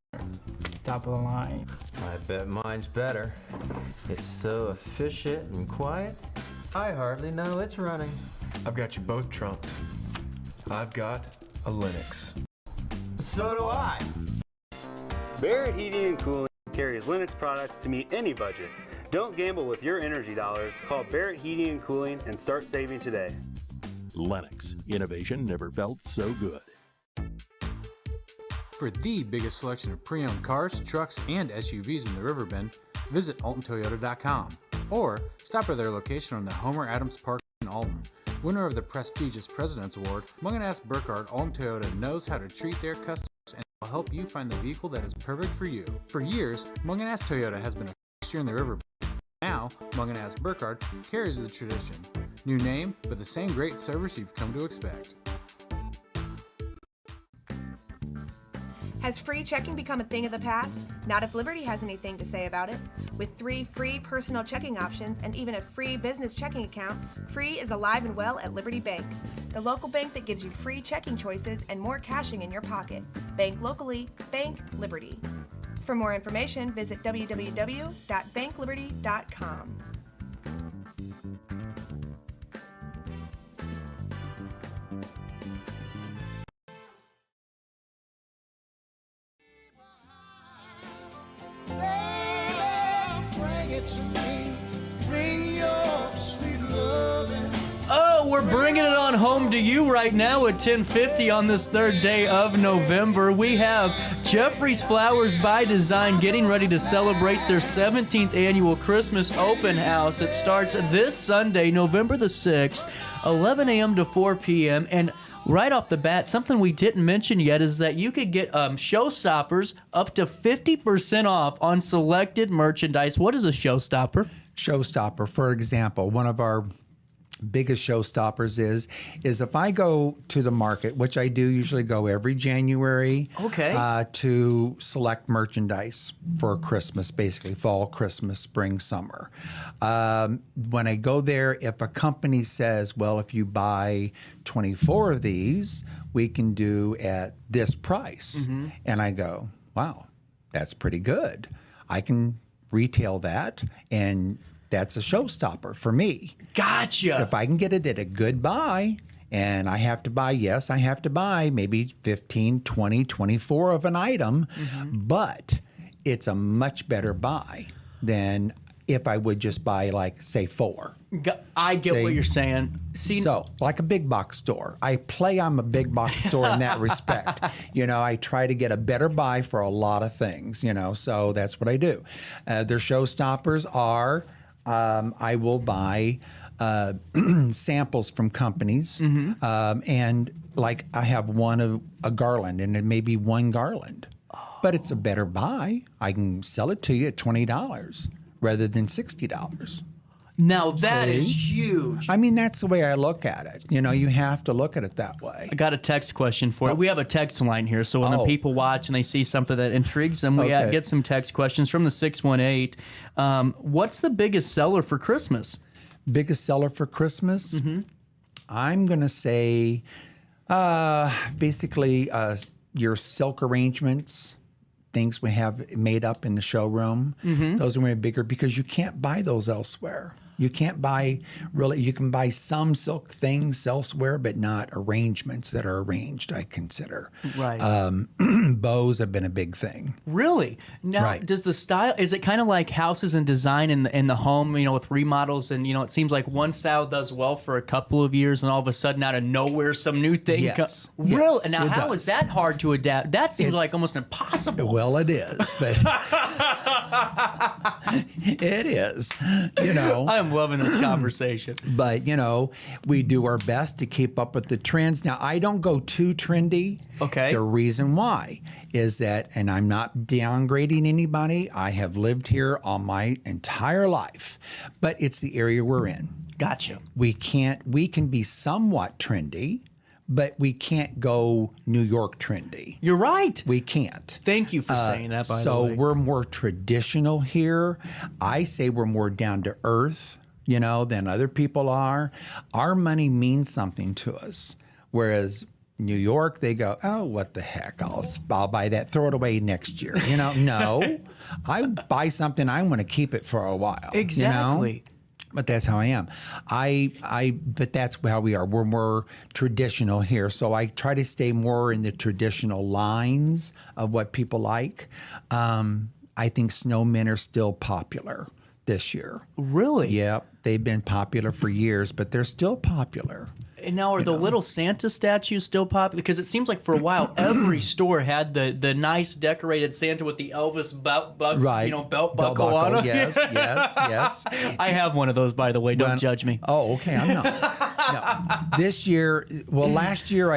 Top of the line. I bet mine's better. It's so efficient and quiet, I hardly know it's running. I've got you both trumped. I've got a Linux. So do I. Barrett Heating and Cooling carries Linux products to meet any budget. Don't gamble with your energy dollars. Call Barrett Heating and Cooling and start saving today. Lennox. Innovation never felt so good. For the biggest selection of pre-owned cars, trucks, and SUVs in the Riverbend, visit AltonToyota.com or stop by their location on the Homer Adams Park in Alton. Winner of the prestigious President's Award, Munganast Burkhardt Alton Toyota knows how to treat their customers and will help you find the vehicle that is perfect for you. For years, Munganast Toyota has been a fixture in the Riverbend. Now, Munganast Burkhardt carries the tradition. New name, but the same great service you've come to expect. Has free checking become a thing of the past? Not if Liberty has anything to say about it. With 3 free personal checking options and even a free business checking account, free is alive and well at Liberty Bank, the local bank that gives you free checking choices and more cashing in your pocket. Bank locally, bank Liberty. For more information, visit www.bankliberty.com. Oh, we're bringing it on home to you right now at 10:50 on this third day of November. We have Jeffrey's Flowers by Design getting ready to celebrate their 17th annual Christmas open house. It starts this Sunday, November the 6th, 11 a.m. to 4 p.m. And right off the bat, something we didn't mention yet is that you could get showstoppers up to 50% off on selected merchandise. What is a showstopper? Showstopper, for example, one of our biggest showstoppers is if I go to the market, which I do usually go every January, to select merchandise for Christmas, basically fall, Christmas, spring, summer. When I go there, if a company says, well, if you buy 24 of these, we can do at this price. And I go, wow, that's pretty good. I can retail that, and that's a showstopper for me. Gotcha. If I can get it at a good buy, and I have to buy, yes, I have to buy maybe 15, 20, 24 of an item, but it's a much better buy than if I would just buy, like, say, 4. I get what you're saying. So, like a big box store. I'm a big box store in that respect. You know, I try to get a better buy for a lot of things, you know, so that's what I do. Their showstoppers are, I will buy samples from companies, and like I have one of a garland, and it may be one garland, but it's a better buy. I can sell it to you at $20 rather than $60. Now that is huge. I mean, that's the way I look at it. You know, you have to look at it that way. I got a text question for you. We have a text line here, so when the people watch and they see something that intrigues them, we get some text questions from the 618. What's the biggest seller for Christmas? Biggest seller for Christmas? I'm going to say basically your silk arrangements, things we have made up in the showroom. Those are way bigger because you can't buy those elsewhere. You can't buy you can buy some silk things elsewhere, but not arrangements that are arranged, I consider. Right. Bows have been a big thing. Really? Now, Right. does the style, is it kind of like houses and design in the home, with remodels, and, it seems like one style does well for a couple of years and all of a sudden out of nowhere some new thing Yes. Really? Now, It how does. is that hard to adapt? That seems like almost impossible. Well, it is, but it is, I'm loving this conversation. But, we do our best to keep up with the trends. Now, I don't go too trendy. Okay. The reason why is that, and I'm not downgrading anybody, I have lived here all my entire life, but it's the area we're in. Gotcha. We can be somewhat trendy, but we can't go New York trendy. You're right. We can't. Thank you for saying that, by the So way. we're more traditional here. I say we're more down to earth, than other people are. Our money means something to us. Whereas New York, they go, oh, what the heck? I'll buy that. Throw it away next year. No. I buy something, I want to keep it for a while. Exactly. But that's how I am. But that's how we are. We're more traditional here. So I try to stay more in the traditional lines of what people like. I think snowmen are still popular this year. Really? Yep. They've been popular for years, but they're still popular. And now, are the little Santa statues still popular? Because it seems like for a while, every store had the nice decorated Santa with the Elvis belt buckle on it. Yes, yes. I have one of those, by the way. Don't judge me. Oh, okay. I'm not. No. Last year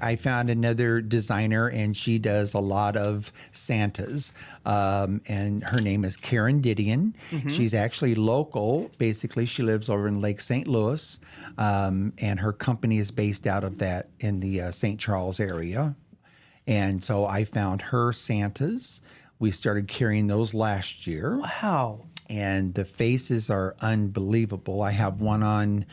I found another designer, and she does a lot of Santas. And her name is Karen Didion. Mm-hmm. She's actually local. Basically, she lives over in Lake St. Louis. And her company is based out of that in the St. Charles area. And so I found her Santas. We started carrying those last year. Wow. And the faces are unbelievable. I have one on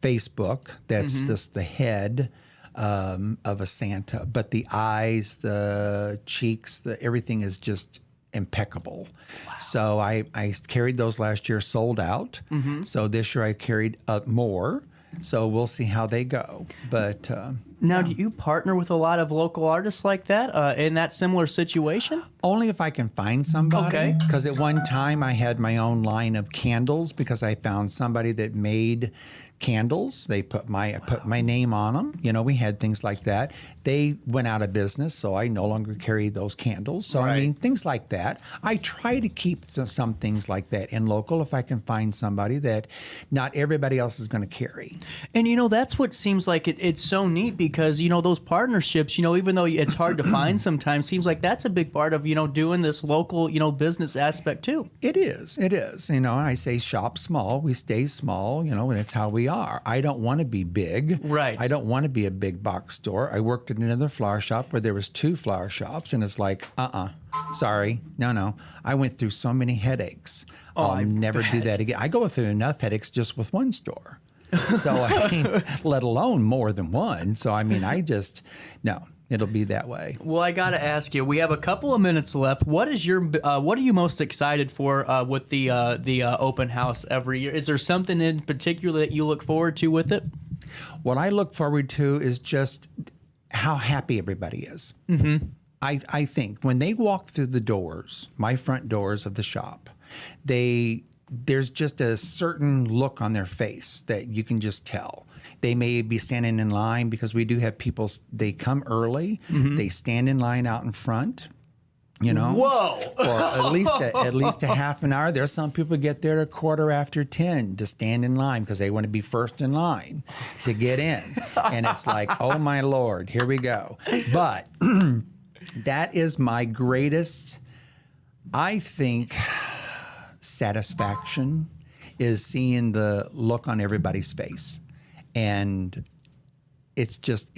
Facebook that's just the head of a Santa, but the eyes, the cheeks, everything is just impeccable. Wow. So I carried those last year, sold out. So this year I carried more. So we'll see how they go. But now, do you partner with a lot of local artists like that in that similar situation? Only if I can find somebody. Okay. Because at one time I had my own line of candles because I found somebody that made candles. I put my name on them. We had things like that. They went out of business, so I no longer carry those candles. So I mean, things like that. I try to keep some things like that in local if I can find somebody that not everybody else is going to carry. And that's what seems like it's so neat because those partnerships. Even though it's hard to find sometimes, seems like that's a big part of doing this local business aspect too. It is. I say shop small, we stay small. And it's how we are. I don't want to be big. Right. I don't want to be a big box store. I worked at another flower shop where there was 2 flower shops, and it's like, sorry, no. I went through so many headaches. I'll never do that again. I go through enough headaches just with one store. So let alone more than one. So no. It'll be that way. Well, I got to ask you. We have a couple of minutes left. What are you most excited for with the open house every year? Is there something in particular that you look forward to with it? What I look forward to is just how happy everybody is. I think when they walk through the doors, my front doors of the shop, there's just a certain look on their face that you can just tell. They may be standing in line because we do have people, they come early, they stand in line out in front, Whoa! For at least a half an hour. There's some people get there at 10:15 to stand in line because they want to be first in line to get in. And it's like, oh my Lord, here we go. But that is my greatest, I think, satisfaction is seeing the look on everybody's face. And it's just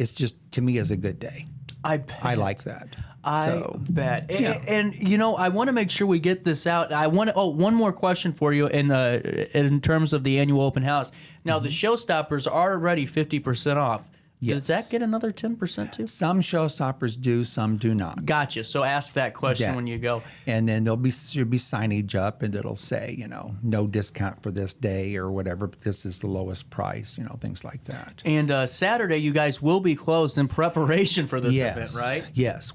to me is a good day. I like that. I bet. Yeah. And I want to make sure we get this out. I want one more question for you in terms of the annual open house. Now the showstoppers are already 50% off. Does that get another 10% too? Some showstoppers do, some do not. Gotcha. So ask that question when you go. And then should be signage up, and it'll say, no discount for this day or whatever, but this is the lowest price, things like that. And Saturday, you guys will be closed in preparation for this event, right? Yes.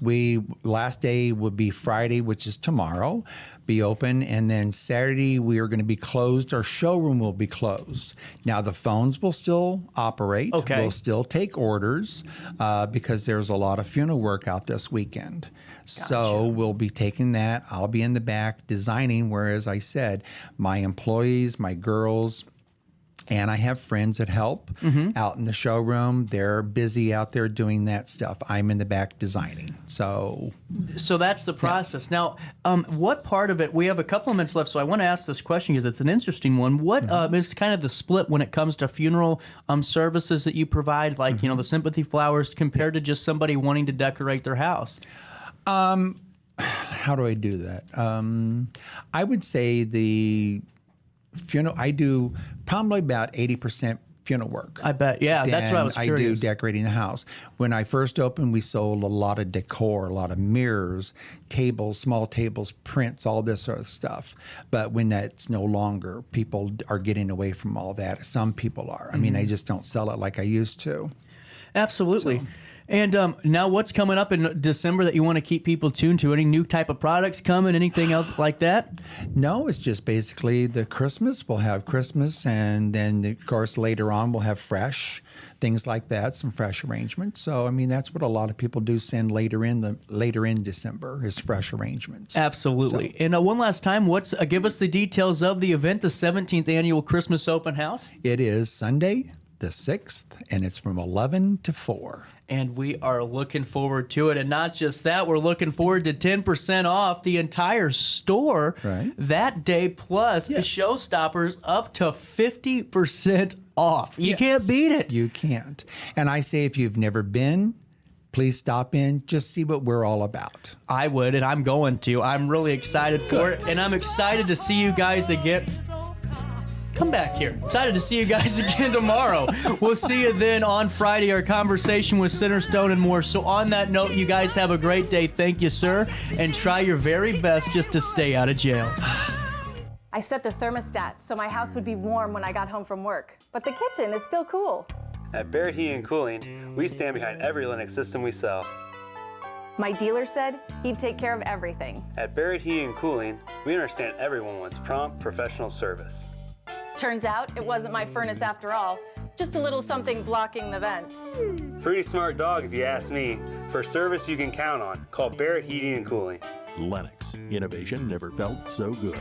Last day would be Friday, which is tomorrow, be open, and then Saturday we are going to be closed. Our showroom will be closed. Now the phones will still operate. Okay. We'll still take orders because there's a lot of funeral work out this weekend. So we'll be taking that. I'll be in the back designing, whereas I said my employees, my girls, and I have friends that help out in the showroom. They're busy out there doing that stuff. I'm in the back designing. So that's the process. Now, what part of it, we have a couple of minutes left, so I want to ask this question because it's an interesting one. What is kind of the split when it comes to funeral services that you provide, like, the sympathy flowers compared to just somebody wanting to decorate their house? How do I do that? I would say the funeral, I do probably about 80% funeral work. I bet. Yeah, that's what I was curious. I do decorating the house. When I first opened, we sold a lot of decor, a lot of mirrors, tables, small tables, prints, all this sort of stuff. But when that's no longer, people are getting away from all that. Some people are. I mean, I just don't sell it like I used to. Absolutely. And now what's coming up in December that you want to keep people tuned to? Any new type of products coming? Anything else like that? No, it's just basically the Christmas. We'll have Christmas, and then, of course, later on we'll have fresh, things like that, some fresh arrangements. So, I mean, that's what a lot of people do send later in December is fresh arrangements. Absolutely. So, and one last time, give us the details of the event, the 17th Annual Christmas Open House. It is Sunday, the 6th, and it's from 11 to 4. And we are looking forward to it. And not just that, we're looking forward to 10% off the entire store that day, plus the showstoppers up to 50% off. You can't beat it. You can't. And I say, if you've never been, please stop in, just see what we're all about. I would, and I'm going to. I'm really excited for it, and I'm excited to see you guys again. Come back here. Excited to see you guys again tomorrow. We'll see you then on Friday, our conversation with Centerstone and more. So on that note, you guys have a great day. Thank you, sir. And try your very best just to stay out of jail. I set the thermostat so my house would be warm when I got home from work, but the kitchen is still cool. At Barrett Heating and Cooling, we stand behind every Linux system we sell. My dealer said he'd take care of everything. At Barrett Heating and Cooling, we understand everyone wants prompt, professional service. Turns out it wasn't my furnace after all, just a little something blocking the vent. Pretty smart dog if you ask me. For service you can count on, call Barrett Heating and Cooling. Lennox, innovation never felt so good.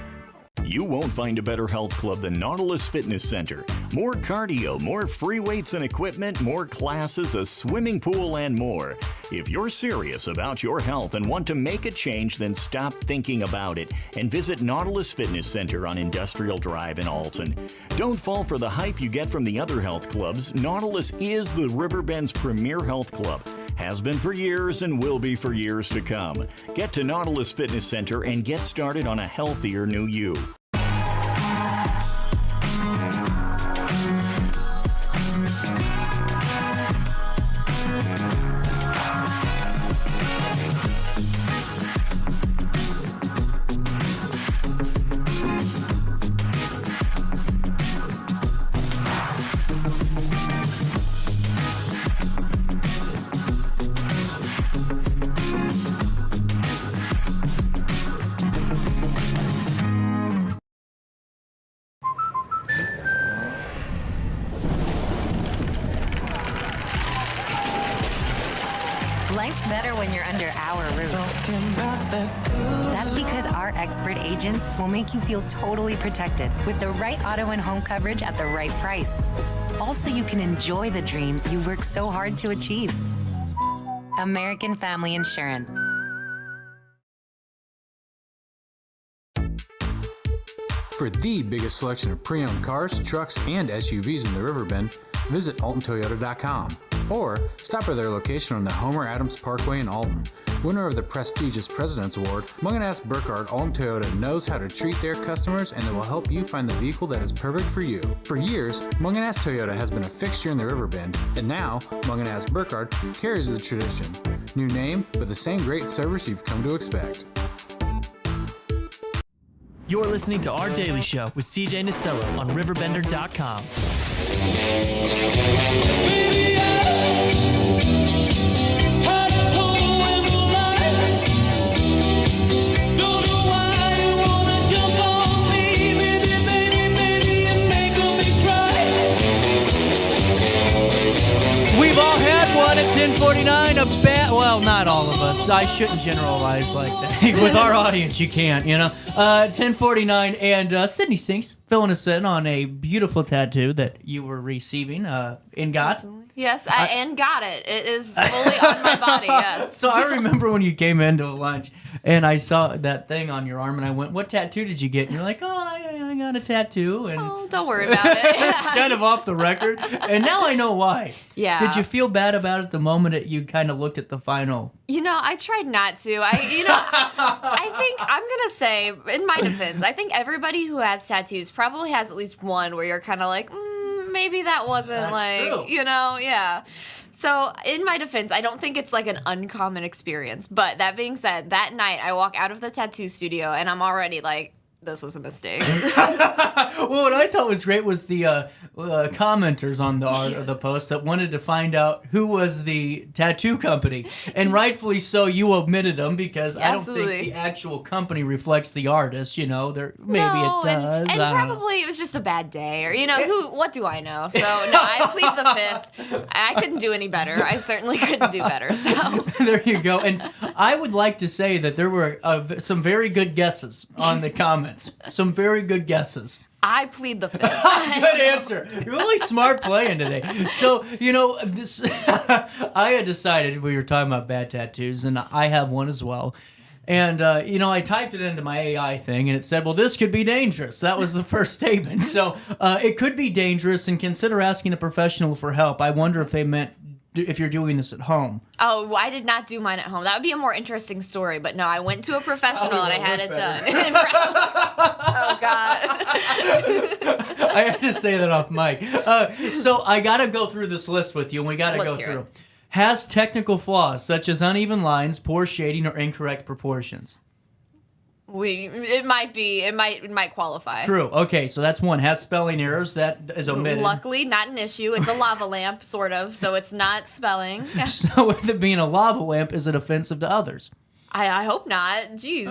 You won't find a better health club than Nautilus Fitness Center. More cardio, more free weights and equipment, more classes, a swimming pool, and more. If you're serious about your health and want to make a change, then stop thinking about it and visit Nautilus Fitness Center on Industrial Drive in Alton. Don't fall for the hype you get from the other health clubs. Nautilus is the Riverbend's premier health club. Has been for years and will be for years to come. Get to Nautilus Fitness Center and get started on a healthier new you. Life's better when you're under our roof. That's because our expert agents will make you feel totally protected with the right auto and home coverage at the right price. Also, you can enjoy the dreams you've worked so hard to achieve. American Family Insurance. For the biggest selection of pre-owned cars, trucks, and SUVs in the Riverbend, visit AltonToyota.com or stop by their location on the Homer Adams Parkway in Alton. Winner of the prestigious President's Award, Munganass Burkhardt Alton Toyota knows how to treat their customers, and they will help you find the vehicle that is perfect for you. For years, Munganass Toyota has been a fixture in the Riverbend, and now Munganass Burkhardt carries the tradition. New name, but the same great service you've come to expect. You're listening to Our Daily Show with CJ Nasello on RiverBender.com. We've all had one at 10:49. Well, not all of us. I shouldn't generalize like that. With our audience, you can't, 10:49, and Syndey Sinks filling us in on a beautiful tattoo that you were receiving and got. Yes, and got it. It is fully on my body, yes. So I remember when you came into lunch, and I saw that thing on your arm, and I went, "What tattoo did you get?" And you're like, "Oh, I got a tattoo." And oh, don't worry about it. It's kind of off the record, and now I know why. Yeah. Did you feel bad about it the moment that you kind of looked at the final? I tried not to. I think I'm going to say, in my defense, I think everybody who has tattoos probably has at least one where you're kind of like, maybe that wasn't true. yeah. So in my defense, I don't think it's like an uncommon experience. But that being said, that night I walk out of the tattoo studio and I'm already like, this was a mistake. Well, what I thought was great was the commenters on the post that wanted to find out who was the tattoo company, and rightfully so. You omitted them because I don't think the actual company reflects the artist. Maybe it does. And probably it was just a bad day, or what do I know? So no, I plead the fifth. I couldn't do any better. I certainly couldn't do better. So there you go. And I would like to say that there were some very good guesses on the comments. Some very good guesses. I plead the fifth. Good answer. You're really smart playing today. So, this I had decided we were talking about bad tattoos, and I have one as well. And, I typed it into my AI thing, and it said, well, this could be dangerous. That was the first statement. So it could be dangerous, and consider asking a professional for help. I wonder if they meant if you're doing this at home. Oh, I did not do mine at home. That would be a more interesting story, but no, I went to a professional and I had it done. Oh, God. I had to say that off mic. So I got to go through this list with you, and we got to go through. It. Has technical flaws, such as uneven lines, poor shading, or incorrect proportions. It might qualify. True. Okay, so that's one. Has spelling errors. That is omitted. Luckily, not an issue. It's a lava lamp, sort of, so it's not spelling. So with it being a lava lamp, is it offensive to others? I hope not. Jeez.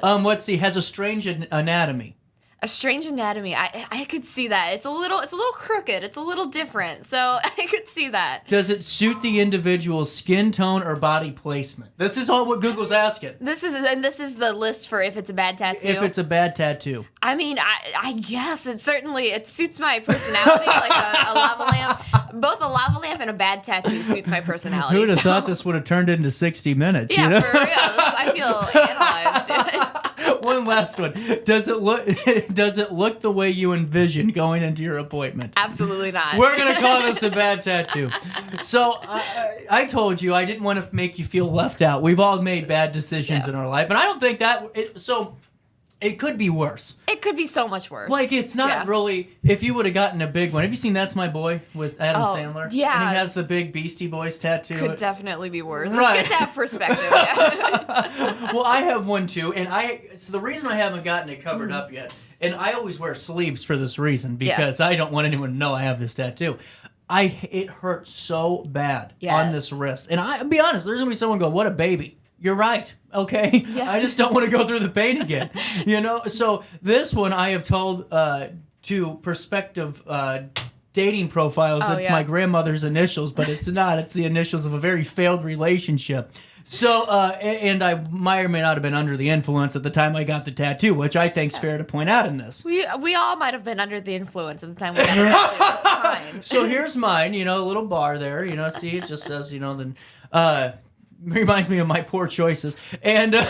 Let's see. Has a strange anatomy. A strange anatomy. I could see that. It's a little crooked. It's a little different. So I could see that. Does it suit the individual's skin tone or body placement? This is all what Google's asking. This is the list for if it's a bad tattoo. If it's a bad tattoo. I mean, I guess it suits my personality, like a lava lamp. Both a lava lamp and a bad tattoo suits my personality. Who would have thought this would have turned into 60 Minutes? Yeah, for real. I feel analyzed. One last one. Does it look the way you envisioned going into your appointment? Absolutely not. We're going to call this a bad tattoo. So I told you I didn't want to make you feel left out. We've all made bad decisions in our life, and I don't think it could be worse. It could be so much worse. Like, it's not really, if you would have gotten a big one. Have you seen That's My Boy with Adam Sandler? Yeah. And he has the big Beastie Boys tattoo. Could definitely be worse. Right. It's good to have perspective. Well, I have one too, and so the reason I haven't gotten it covered up yet, and I always wear sleeves for this reason, because I don't want anyone to know I have this tattoo. It hurts so bad on this wrist. And I'll be honest, there's going to be someone go, what a baby. You're right, okay? Yeah. I just don't want to go through the pain again, So this one I have told to prospective dating profiles that's my grandmother's initials, but it's not. It's the initials of a very failed relationship. So, and I might or may not have been under the influence at the time I got the tattoo, which I think's fair to point out in this. We all might have been under the influence at the time we got the tattoo. That's fine. So here's mine, a little bar there, see, it just says, then... reminds me of my poor choices, and you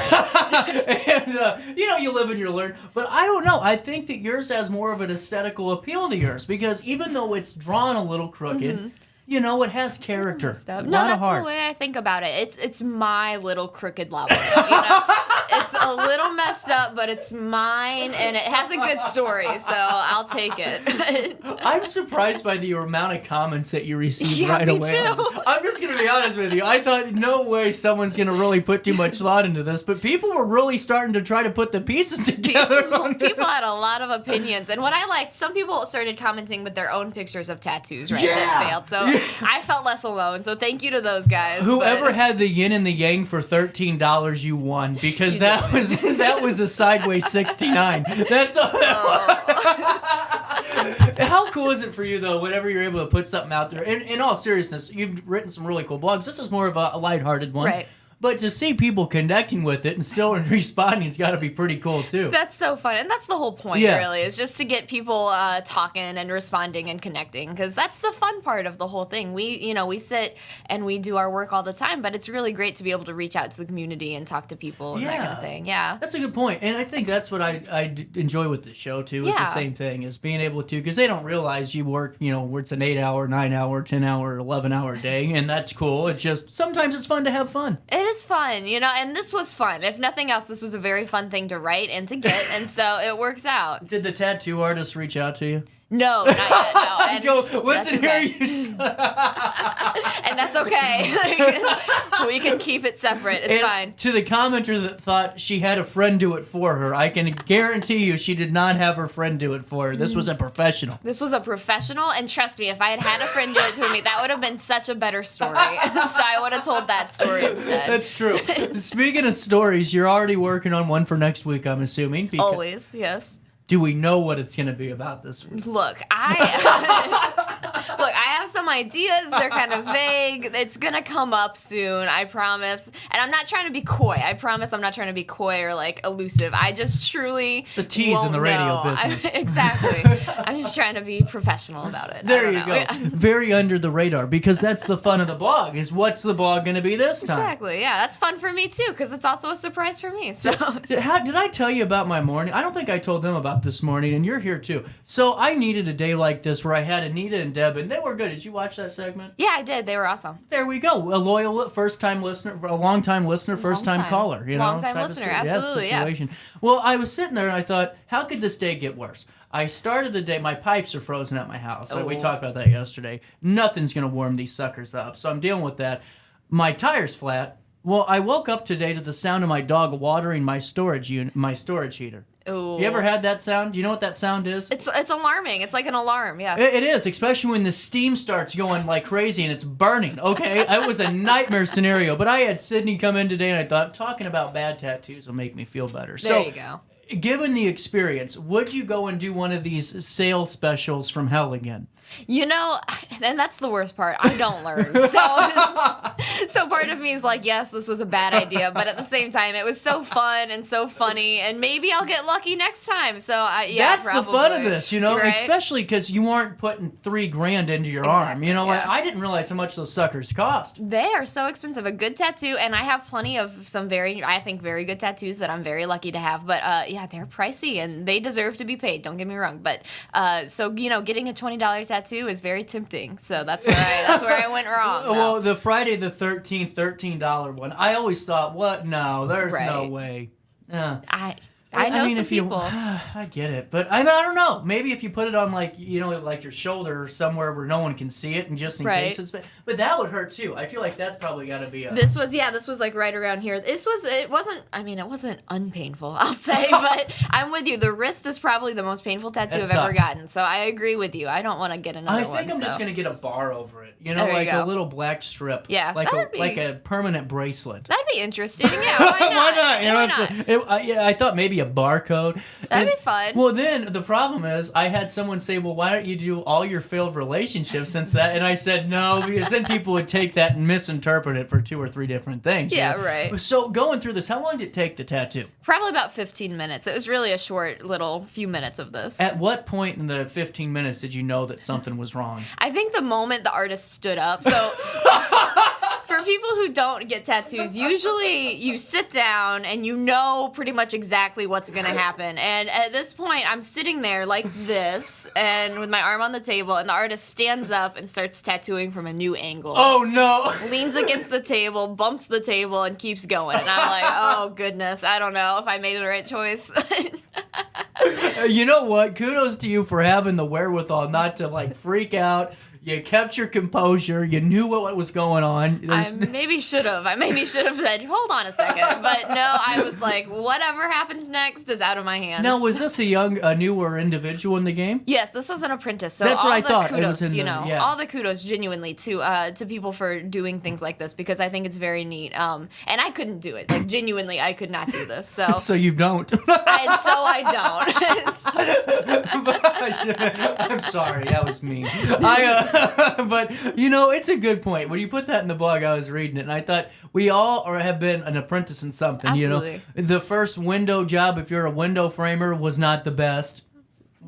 live and you learn. But I don't know. I think that yours has more of an aesthetical appeal to yours, because even though it's drawn a little crooked, you know, it has character. No, Lot of that's heart. the way I think about it. It's my little crooked lava lamp, you know? It's a little messed up, but it's mine, and it has a good story, so I'll take it. I'm surprised by the amount of comments that you received Yeah, right me away. too. I'm just going to be honest with you. I thought, no way someone's going to really put too much thought into this, but people were really starting to try to put the pieces together. People had a lot of opinions, and what I liked, some people started commenting with their own pictures of tattoos, right? That failed, so I felt less alone. So thank you to those guys. Whoever but- had the yin and the yang for $13, you won, because that was a sideways 69. That's all How cool is it for you though? Whenever you're able to put something out there, in all seriousness, you've written some really cool blogs. This is more of a lighthearted one, Right. But to see people connecting with it and still responding, it's got to be pretty cool too. That's so fun, and that's the whole point, Yeah. really, is just to get people talking and responding and connecting, because that's the fun part of the whole thing. We sit and we do our work all the time, but it's really great to be able to reach out to the community and talk to people and that kind of thing. Yeah, That's a good point, and I think that's what I enjoy with the show too. Is the Yeah. same thing, is being able to, because they don't realize you work, where it's an 8-hour, 9-hour, 10-hour, 11-hour day, and that's cool. It's just sometimes it's fun to have fun. it is fun, and this was fun. If nothing else, this was a very fun thing to write and to get, and so it works out. Did the tattoo artist reach out to you? No, not yet. No. And Go, listen that's here, okay. And that's okay. We can keep it separate. It's And fine. to the commenter that thought she had a friend do it for her, I can guarantee you she did not have her friend do it for her. This was a professional. This was a professional, and trust me, if I had had a friend do it to me, that would have been such a better story. So I would have told that story instead. That's true. Speaking of stories, you're already working on one for next week, I'm assuming. Always, yes. Do we know what it's going to be about this week? Look, I have some ideas. They're kind of vague. It's gonna come up soon, I promise. And I'm not trying to be coy. I promise I'm not trying to be coy or elusive. I just truly It's a tease in the won't radio know. business. Exactly. I'm just trying to be professional about it. There I you don't go. know. Very under the radar, because that's the fun of the blog, is what's the blog going to be this time? Exactly. Yeah, that's fun for me too, because it's also a surprise for me. So Did I tell you about my morning? I don't think I told them about this morning, and you're here too. So I needed a day like this where I had Anita and Deb, and they were good. Did you watch that segment? yeah, I did. They were awesome. There we go. A loyal first-time listener, a long-time listener, first-time Long-time. caller. Long-time type of listener, absolutely, yeah. situation. Well, I was sitting there and I thought, how could this day get worse? I started the day, my pipes are frozen at my house. We Oh. talked about that yesterday. Nothing's going to warm these suckers up, so I'm dealing with that. My tire's flat. Well, I woke up today to the sound of my dog watering my storage heater. Ooh. You ever had that sound? Do you know what that sound is? It's alarming. It's like an alarm. Yeah. It is, especially when the steam starts going like crazy and it's burning. Okay, it was a nightmare scenario. But I had Syndey come in today, and I thought talking about bad tattoos will make me feel better. There you go. Given the experience, would you go and do one of these sale specials from hell again? And that's the worst part. I don't learn. So part of me is like, yes, this was a bad idea, but at the same time, it was so fun and so funny, and maybe I'll get lucky next time. So yeah, That's probably. the fun of this, Right? especially because you aren't putting $3,000 into your arm. Like, I didn't realize how much those suckers cost. They are so expensive. A good tattoo, and I have plenty of some very good tattoos that I'm very lucky to have. But yeah, they're pricey, and they deserve to be paid. Don't get me wrong. But so getting a $20 tattoo is very tempting. So that's where I went wrong. Well, the Friday the 13th $13 one, I always thought, what? No, there's no way. I know some if you, people. I get it, but I don't know. Maybe if you put it on like your shoulder or somewhere where no one can see it, and just in case it's. But that would hurt too. I feel like that's probably got to be a. This was like right around here. It wasn't unpainful, I'll say, but I'm with you. The wrist is probably the most painful tattoo I've ever gotten. So I agree with you. I don't want to get another one. I think I'm just gonna get a bar over it. There you go. A little black strip. Yeah, like a permanent bracelet. That'd be interesting. Yeah, why not? Why not? Why not? I thought maybe a barcode. That'd be fun. Well, then the problem is I had someone say, well, why don't you do all your failed relationships since that? And I said, no, because then people would take that and misinterpret it for 2 or 3 different things. Yeah, right. So going through this, how long did it take the tattoo? Probably about 15 minutes. It was really a short little few minutes of this. At what point in the 15 minutes did you know that something was wrong? I think the moment the artist stood up. So for people who don't get tattoos, usually you sit down and you know pretty much exactly what's going to happen. And at this point, I'm sitting there like this and with my arm on the table, and the artist stands up and starts tattooing from a new angle. Oh, no. Leans against the table, bumps the table, and keeps going. And I'm like, oh, goodness, I don't know if I made the right choice. You know what? Kudos to you for having the wherewithal not to, like, freak out. You kept your composure. You knew what was going on. I maybe should have said, hold on a second. But no, I was like, whatever happens next is out of my hands. Now, was this a newer individual in the game? Yes, this was an apprentice. So That's all what I the thought. kudos, Yeah. all the kudos genuinely to people for doing things like this, because I think it's very neat. And I couldn't do it. Like, genuinely, I could not do this. So So you don't. I don't. I'm sorry, that was mean. But, it's a good point. When you put that in the blog, I was reading it, and I thought we all have been an apprentice in something. Absolutely. The first window job, if you're a window framer, was not the best.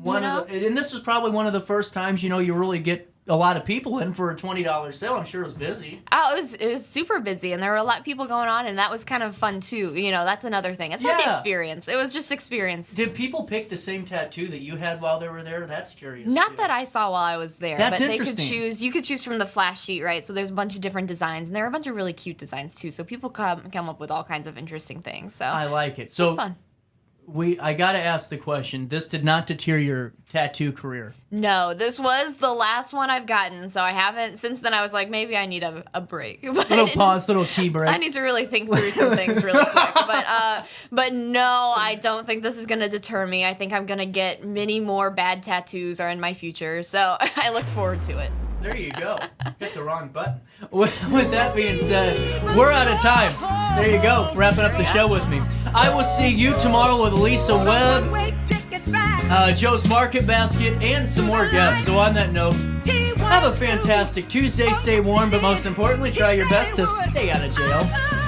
And this was probably one of the first times, you really get a lot of people in for a $20 sale. I'm sure it was busy. Oh, it was super busy, and there were a lot of people going on, and that was kind of fun too. That's another thing. It's about the experience. It was just experience. Did people pick the same tattoo that you had while they were there? That's curious. Not that I saw while I was there. That's but interesting. You could choose from the flash sheet, right? So there's a bunch of different designs, and there are a bunch of really cute designs too. So people come up with all kinds of interesting things. So I like it. It So was fun. I gotta ask the question. This did not deter your tattoo career. No, this was the last one I've gotten, so I haven't. Since then, I was like, maybe I need a break. But Little pause, little tea break. I need to really think through some things really quick. But no, I don't think this is gonna deter me. I think I'm gonna get many more bad tattoos are in my future, so I look forward to it. There you go. Hit the wrong button. With that being said, we're out of time. There you go. Wrapping up the show with me. I will see you tomorrow with Lisa Webb, Joe's Market Basket, and some more guests. So on that note, have a fantastic Tuesday. Stay warm, but most importantly, try your best to stay out of jail.